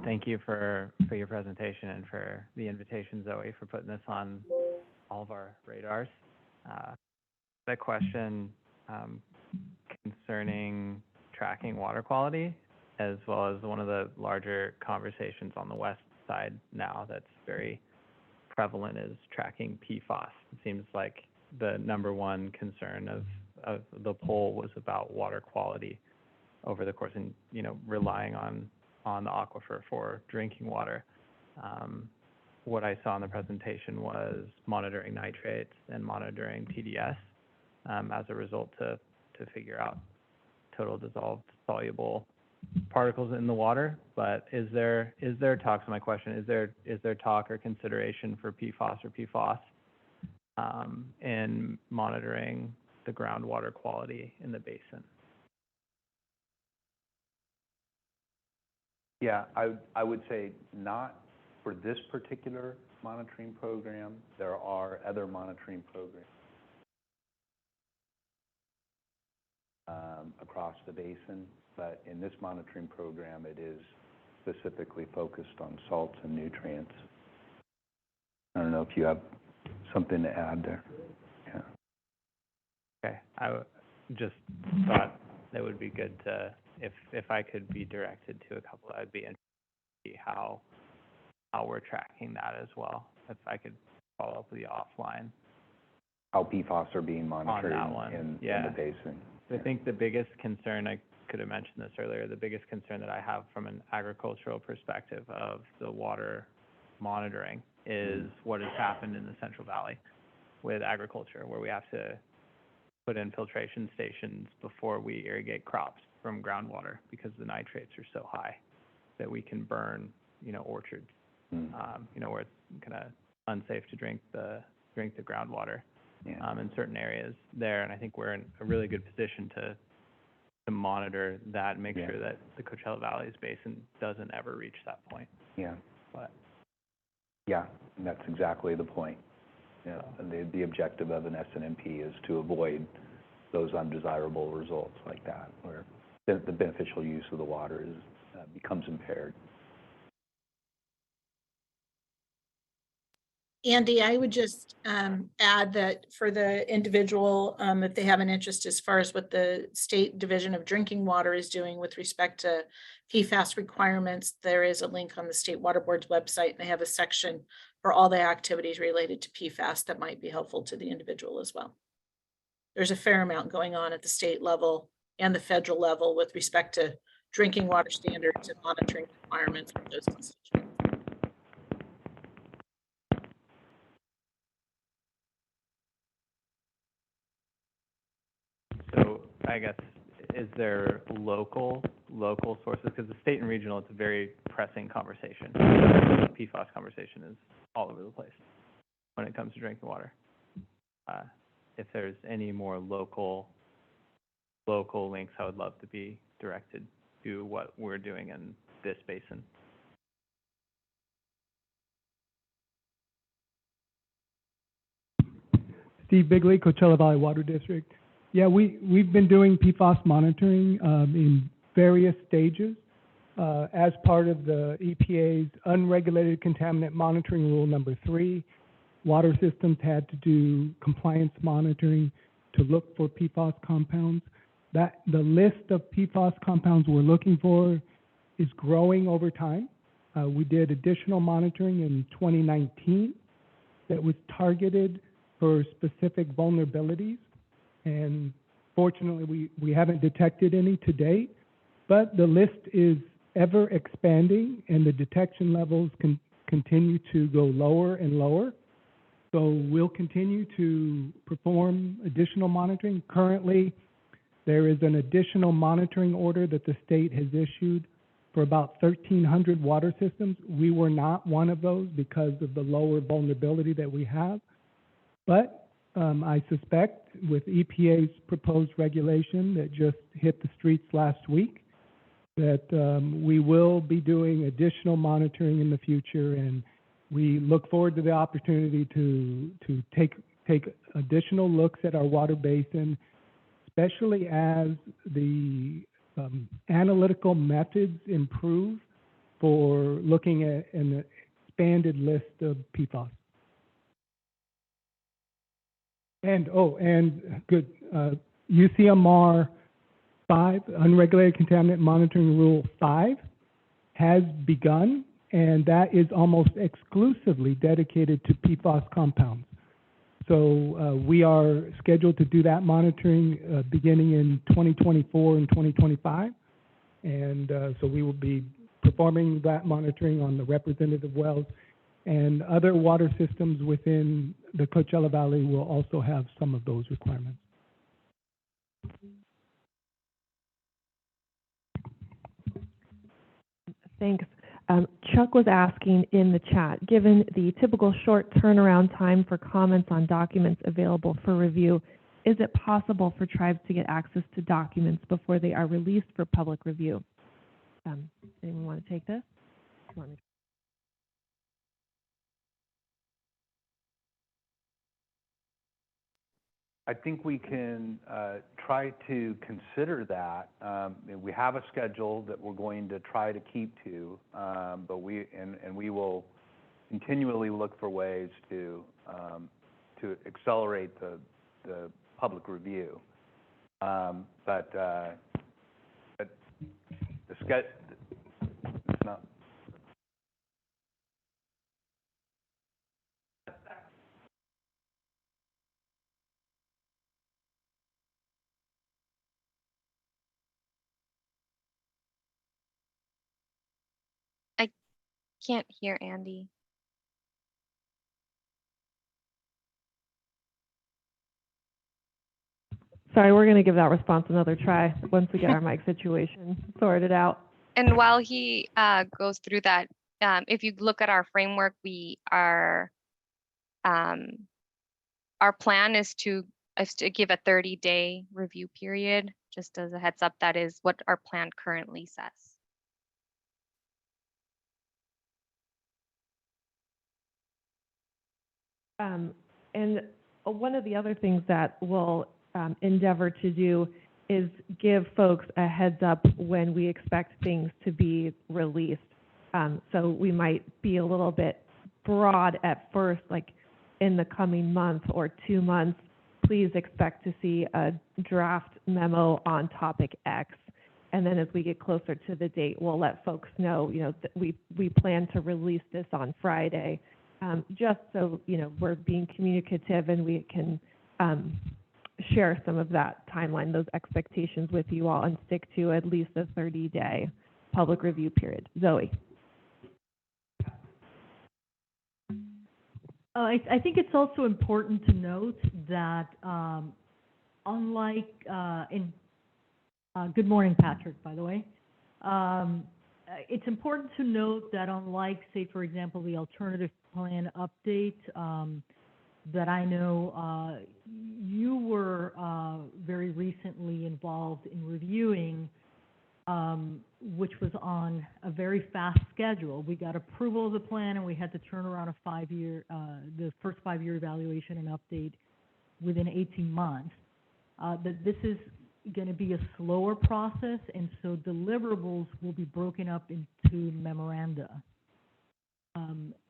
Thank you for your presentation and for the invitation, Zoe, for putting this on all of our radars. The question concerning tracking water quality, as well as one of the larger conversations on the west side now that's very prevalent, is tracking PFAS. It seems like the #1 concern of the poll was about water quality over the course, and relying on the aquifer for drinking water. What I saw in the presentation was monitoring nitrates and monitoring TDS as a result to figure out total dissolved soluble particles in the water. But is there talk? So my question is there talk or consideration for PFAS or PFOS in monitoring the groundwater quality in the basin? Yeah, I would say not for this particular monitoring program. There are other monitoring programs across the basin, but in this monitoring program, it is specifically focused on salts and nutrients. I don't know if you have something to add there. Yeah. Okay, I just thought that would be good to, if I could be directed to a couple, I'd be interested to see how we're tracking that as well. If I could follow up with you offline. How PFAS are being monitored on that one. in the basin. I think the biggest concern, I could have mentioned this earlier, the biggest concern that I have from an agricultural perspective of the water monitoring is what has happened in the Central Valley with agriculture, where we have to put in filtration stations before we irrigate crops from groundwater because the nitrates are so high that we can burn, orchards, where it's kind of unsafe to drink the groundwater in certain areas there. And I think we're in a really good position to monitor that and make sure that the Coachella Valley's basin doesn't ever reach that point. Yeah. But yeah, and that's exactly the point. Yeah, and the objective of an SNMP is to avoid those undesirable results like that, where the beneficial use of the water becomes impaired. Andy, I would just add that for the individual, if they have an interest as far as what the State Division of Drinking Water is doing with respect to PFAS requirements, there is a link on the State Water Board's website, and they have a section for all the activities related to PFAS that might be helpful to the individual as well. There's a fair amount going on at the state level and the federal level with respect to drinking water standards and monitoring requirements for those constituents. so I guess, is there local sources? Because the state and regional, it's a very pressing conversation. The PFAS conversation is all over the place when it comes to drinking water. If there's any more local links, I would love to be directed to what we're doing in this basin. Steve Bigley, Coachella Valley Water District. Yeah, we've been doing PFAS monitoring in various stages as part of the EPA's Unregulated Contaminant Monitoring Rule number 3. Water systems had to do compliance monitoring to look for PFAS compounds. The list of PFAS compounds we're looking for is growing over time. We did additional monitoring in 2019 that was targeted for specific vulnerabilities, and fortunately we haven't detected any to date, but the list is ever expanding and the detection levels can continue to go lower and lower. So we'll continue to perform additional monitoring. Currently, there is an additional monitoring order that the state has issued for about 1,300 water systems. We were not one of those because of the lower vulnerability that we have. But I suspect with EPA's proposed regulation that just hit the streets last week, that we will be doing additional monitoring in the future, and we look forward to the opportunity to take additional looks at our water basin, especially as the analytical methods improve for looking at an expanded list of PFAS. And good, UCMR 5, Unregulated Contaminant Monitoring Rule 5, has begun, and that is almost exclusively dedicated to PFAS compounds. So we are scheduled to do that monitoring beginning in 2024 and 2025. And so we will be performing that monitoring on the representative wells, and other water systems within the Coachella Valley will also have some of those requirements. Thanks. Chuck was asking in the chat, given the typical short turnaround time for comments on documents available for review, is it possible for tribes to get access to documents before they are released for public review? Anyone want to take this? I think we can try to consider that. We have a schedule that we're going to try to keep to, but we will continually look for ways to accelerate the public review. But the schedule, it's not. Can't hear Andy. Sorry, we're going to give that response another try once we get our mic situation sorted out. And while he goes through that, if you look at our framework, our plan is to give a 30-day review period. Just as a heads up, that is what our plan currently says. And one of the other things that we'll endeavor to do is give folks a heads up when we expect things to be released. So we might be a little bit broad at first, like in the coming month or 2 months, please expect to see a draft memo on topic X. And then as we get closer to the date, we'll let folks know, that we plan to release this on Friday. Just so, we're being communicative and we can share some of that timeline, those expectations with you all, and stick to at least a 30-day public review period. Zoe. I think it's also important to note that unlike good morning, Patrick, by the way. It's important to note that unlike, say, for example, the alternative plan update that I know you were very recently involved in reviewing, which was on a very fast schedule. We got approval of the plan and we had to turn around the first 5-year evaluation and update within 18 months. That this is going to be a slower process, and so deliverables will be broken up into memoranda.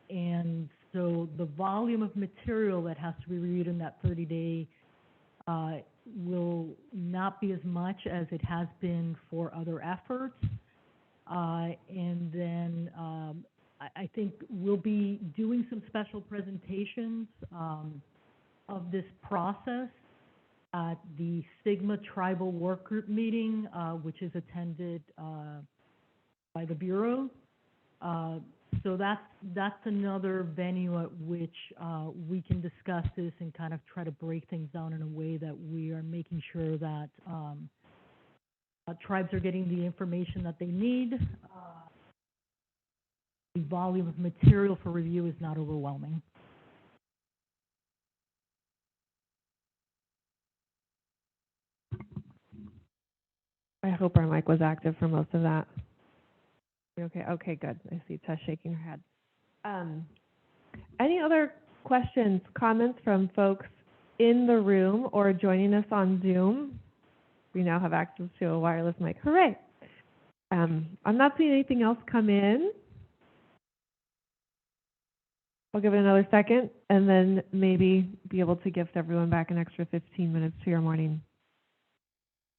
And so the volume of material that has to be reviewed in that 30-day will not be as much as it has been for other efforts. And then I think we'll be doing some special presentations of this process at the Sigma Tribal Work Group meeting, which is attended by the Bureau. So that's another venue at which we can discuss this and kind of try to break things down in a way that we are making sure that tribes are getting the information that they need. The volume of material for review is not overwhelming. I hope our mic was active for most of that. Okay, okay, good. I see Tess shaking her head. Any other questions, comments from folks in the room or joining us on Zoom? We now have access to a wireless mic. Hooray! I'm not seeing anything else come in. I'll give it another second and then maybe be able to gift everyone back an extra 15 minutes to your morning.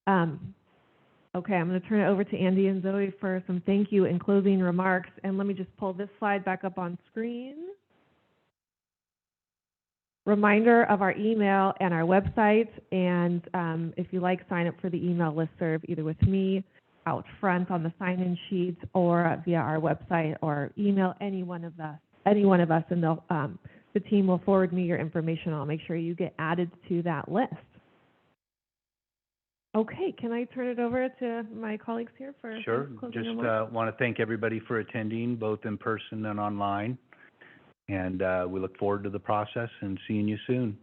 Okay, I'm going to turn it over to Andy and Zoe for some thank you and closing remarks. And let me just pull this slide back up on screen. Reminder of our email and our website. And if you like, sign up for the email listserv either with me out front on the sign-in sheet or via our website, or email any one of us, and they'll, the team will forward me your information. I'll make sure you get added to that list. Okay, can I turn it over to my colleagues here for Sure. closing Just remarks? want to thank everybody for attending, both in person and online. And we look forward to the process and seeing you soon.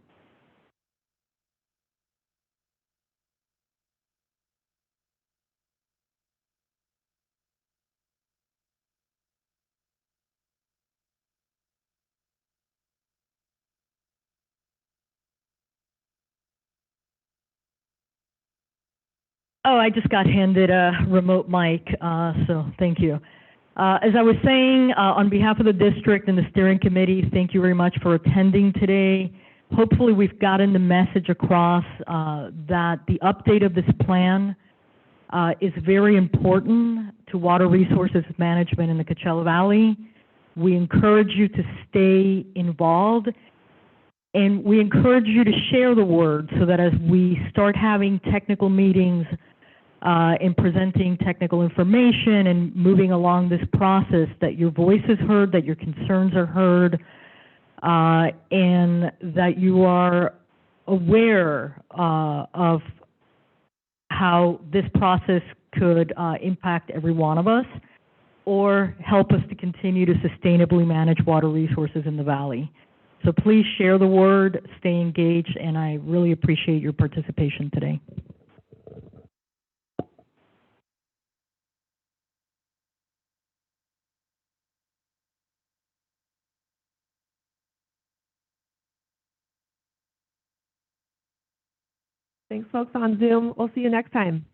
Oh, I just got handed a remote mic, so thank you. As I was saying, on behalf of the district and the steering committee, thank you very much for attending today. Hopefully we've gotten the message across that the update of this plan is very important to water resources management in the Coachella Valley. We encourage you to stay involved, and we encourage you to share the word so that as we start having technical meetings in presenting technical information and moving along this process, that your voice is heard, that your concerns are heard, and that you are aware of how this process could impact every one of us or help us to continue to sustainably manage water resources in the valley. So please share the word, stay engaged, and I really appreciate your participation today. Thanks, folks on Zoom. We'll see you next time.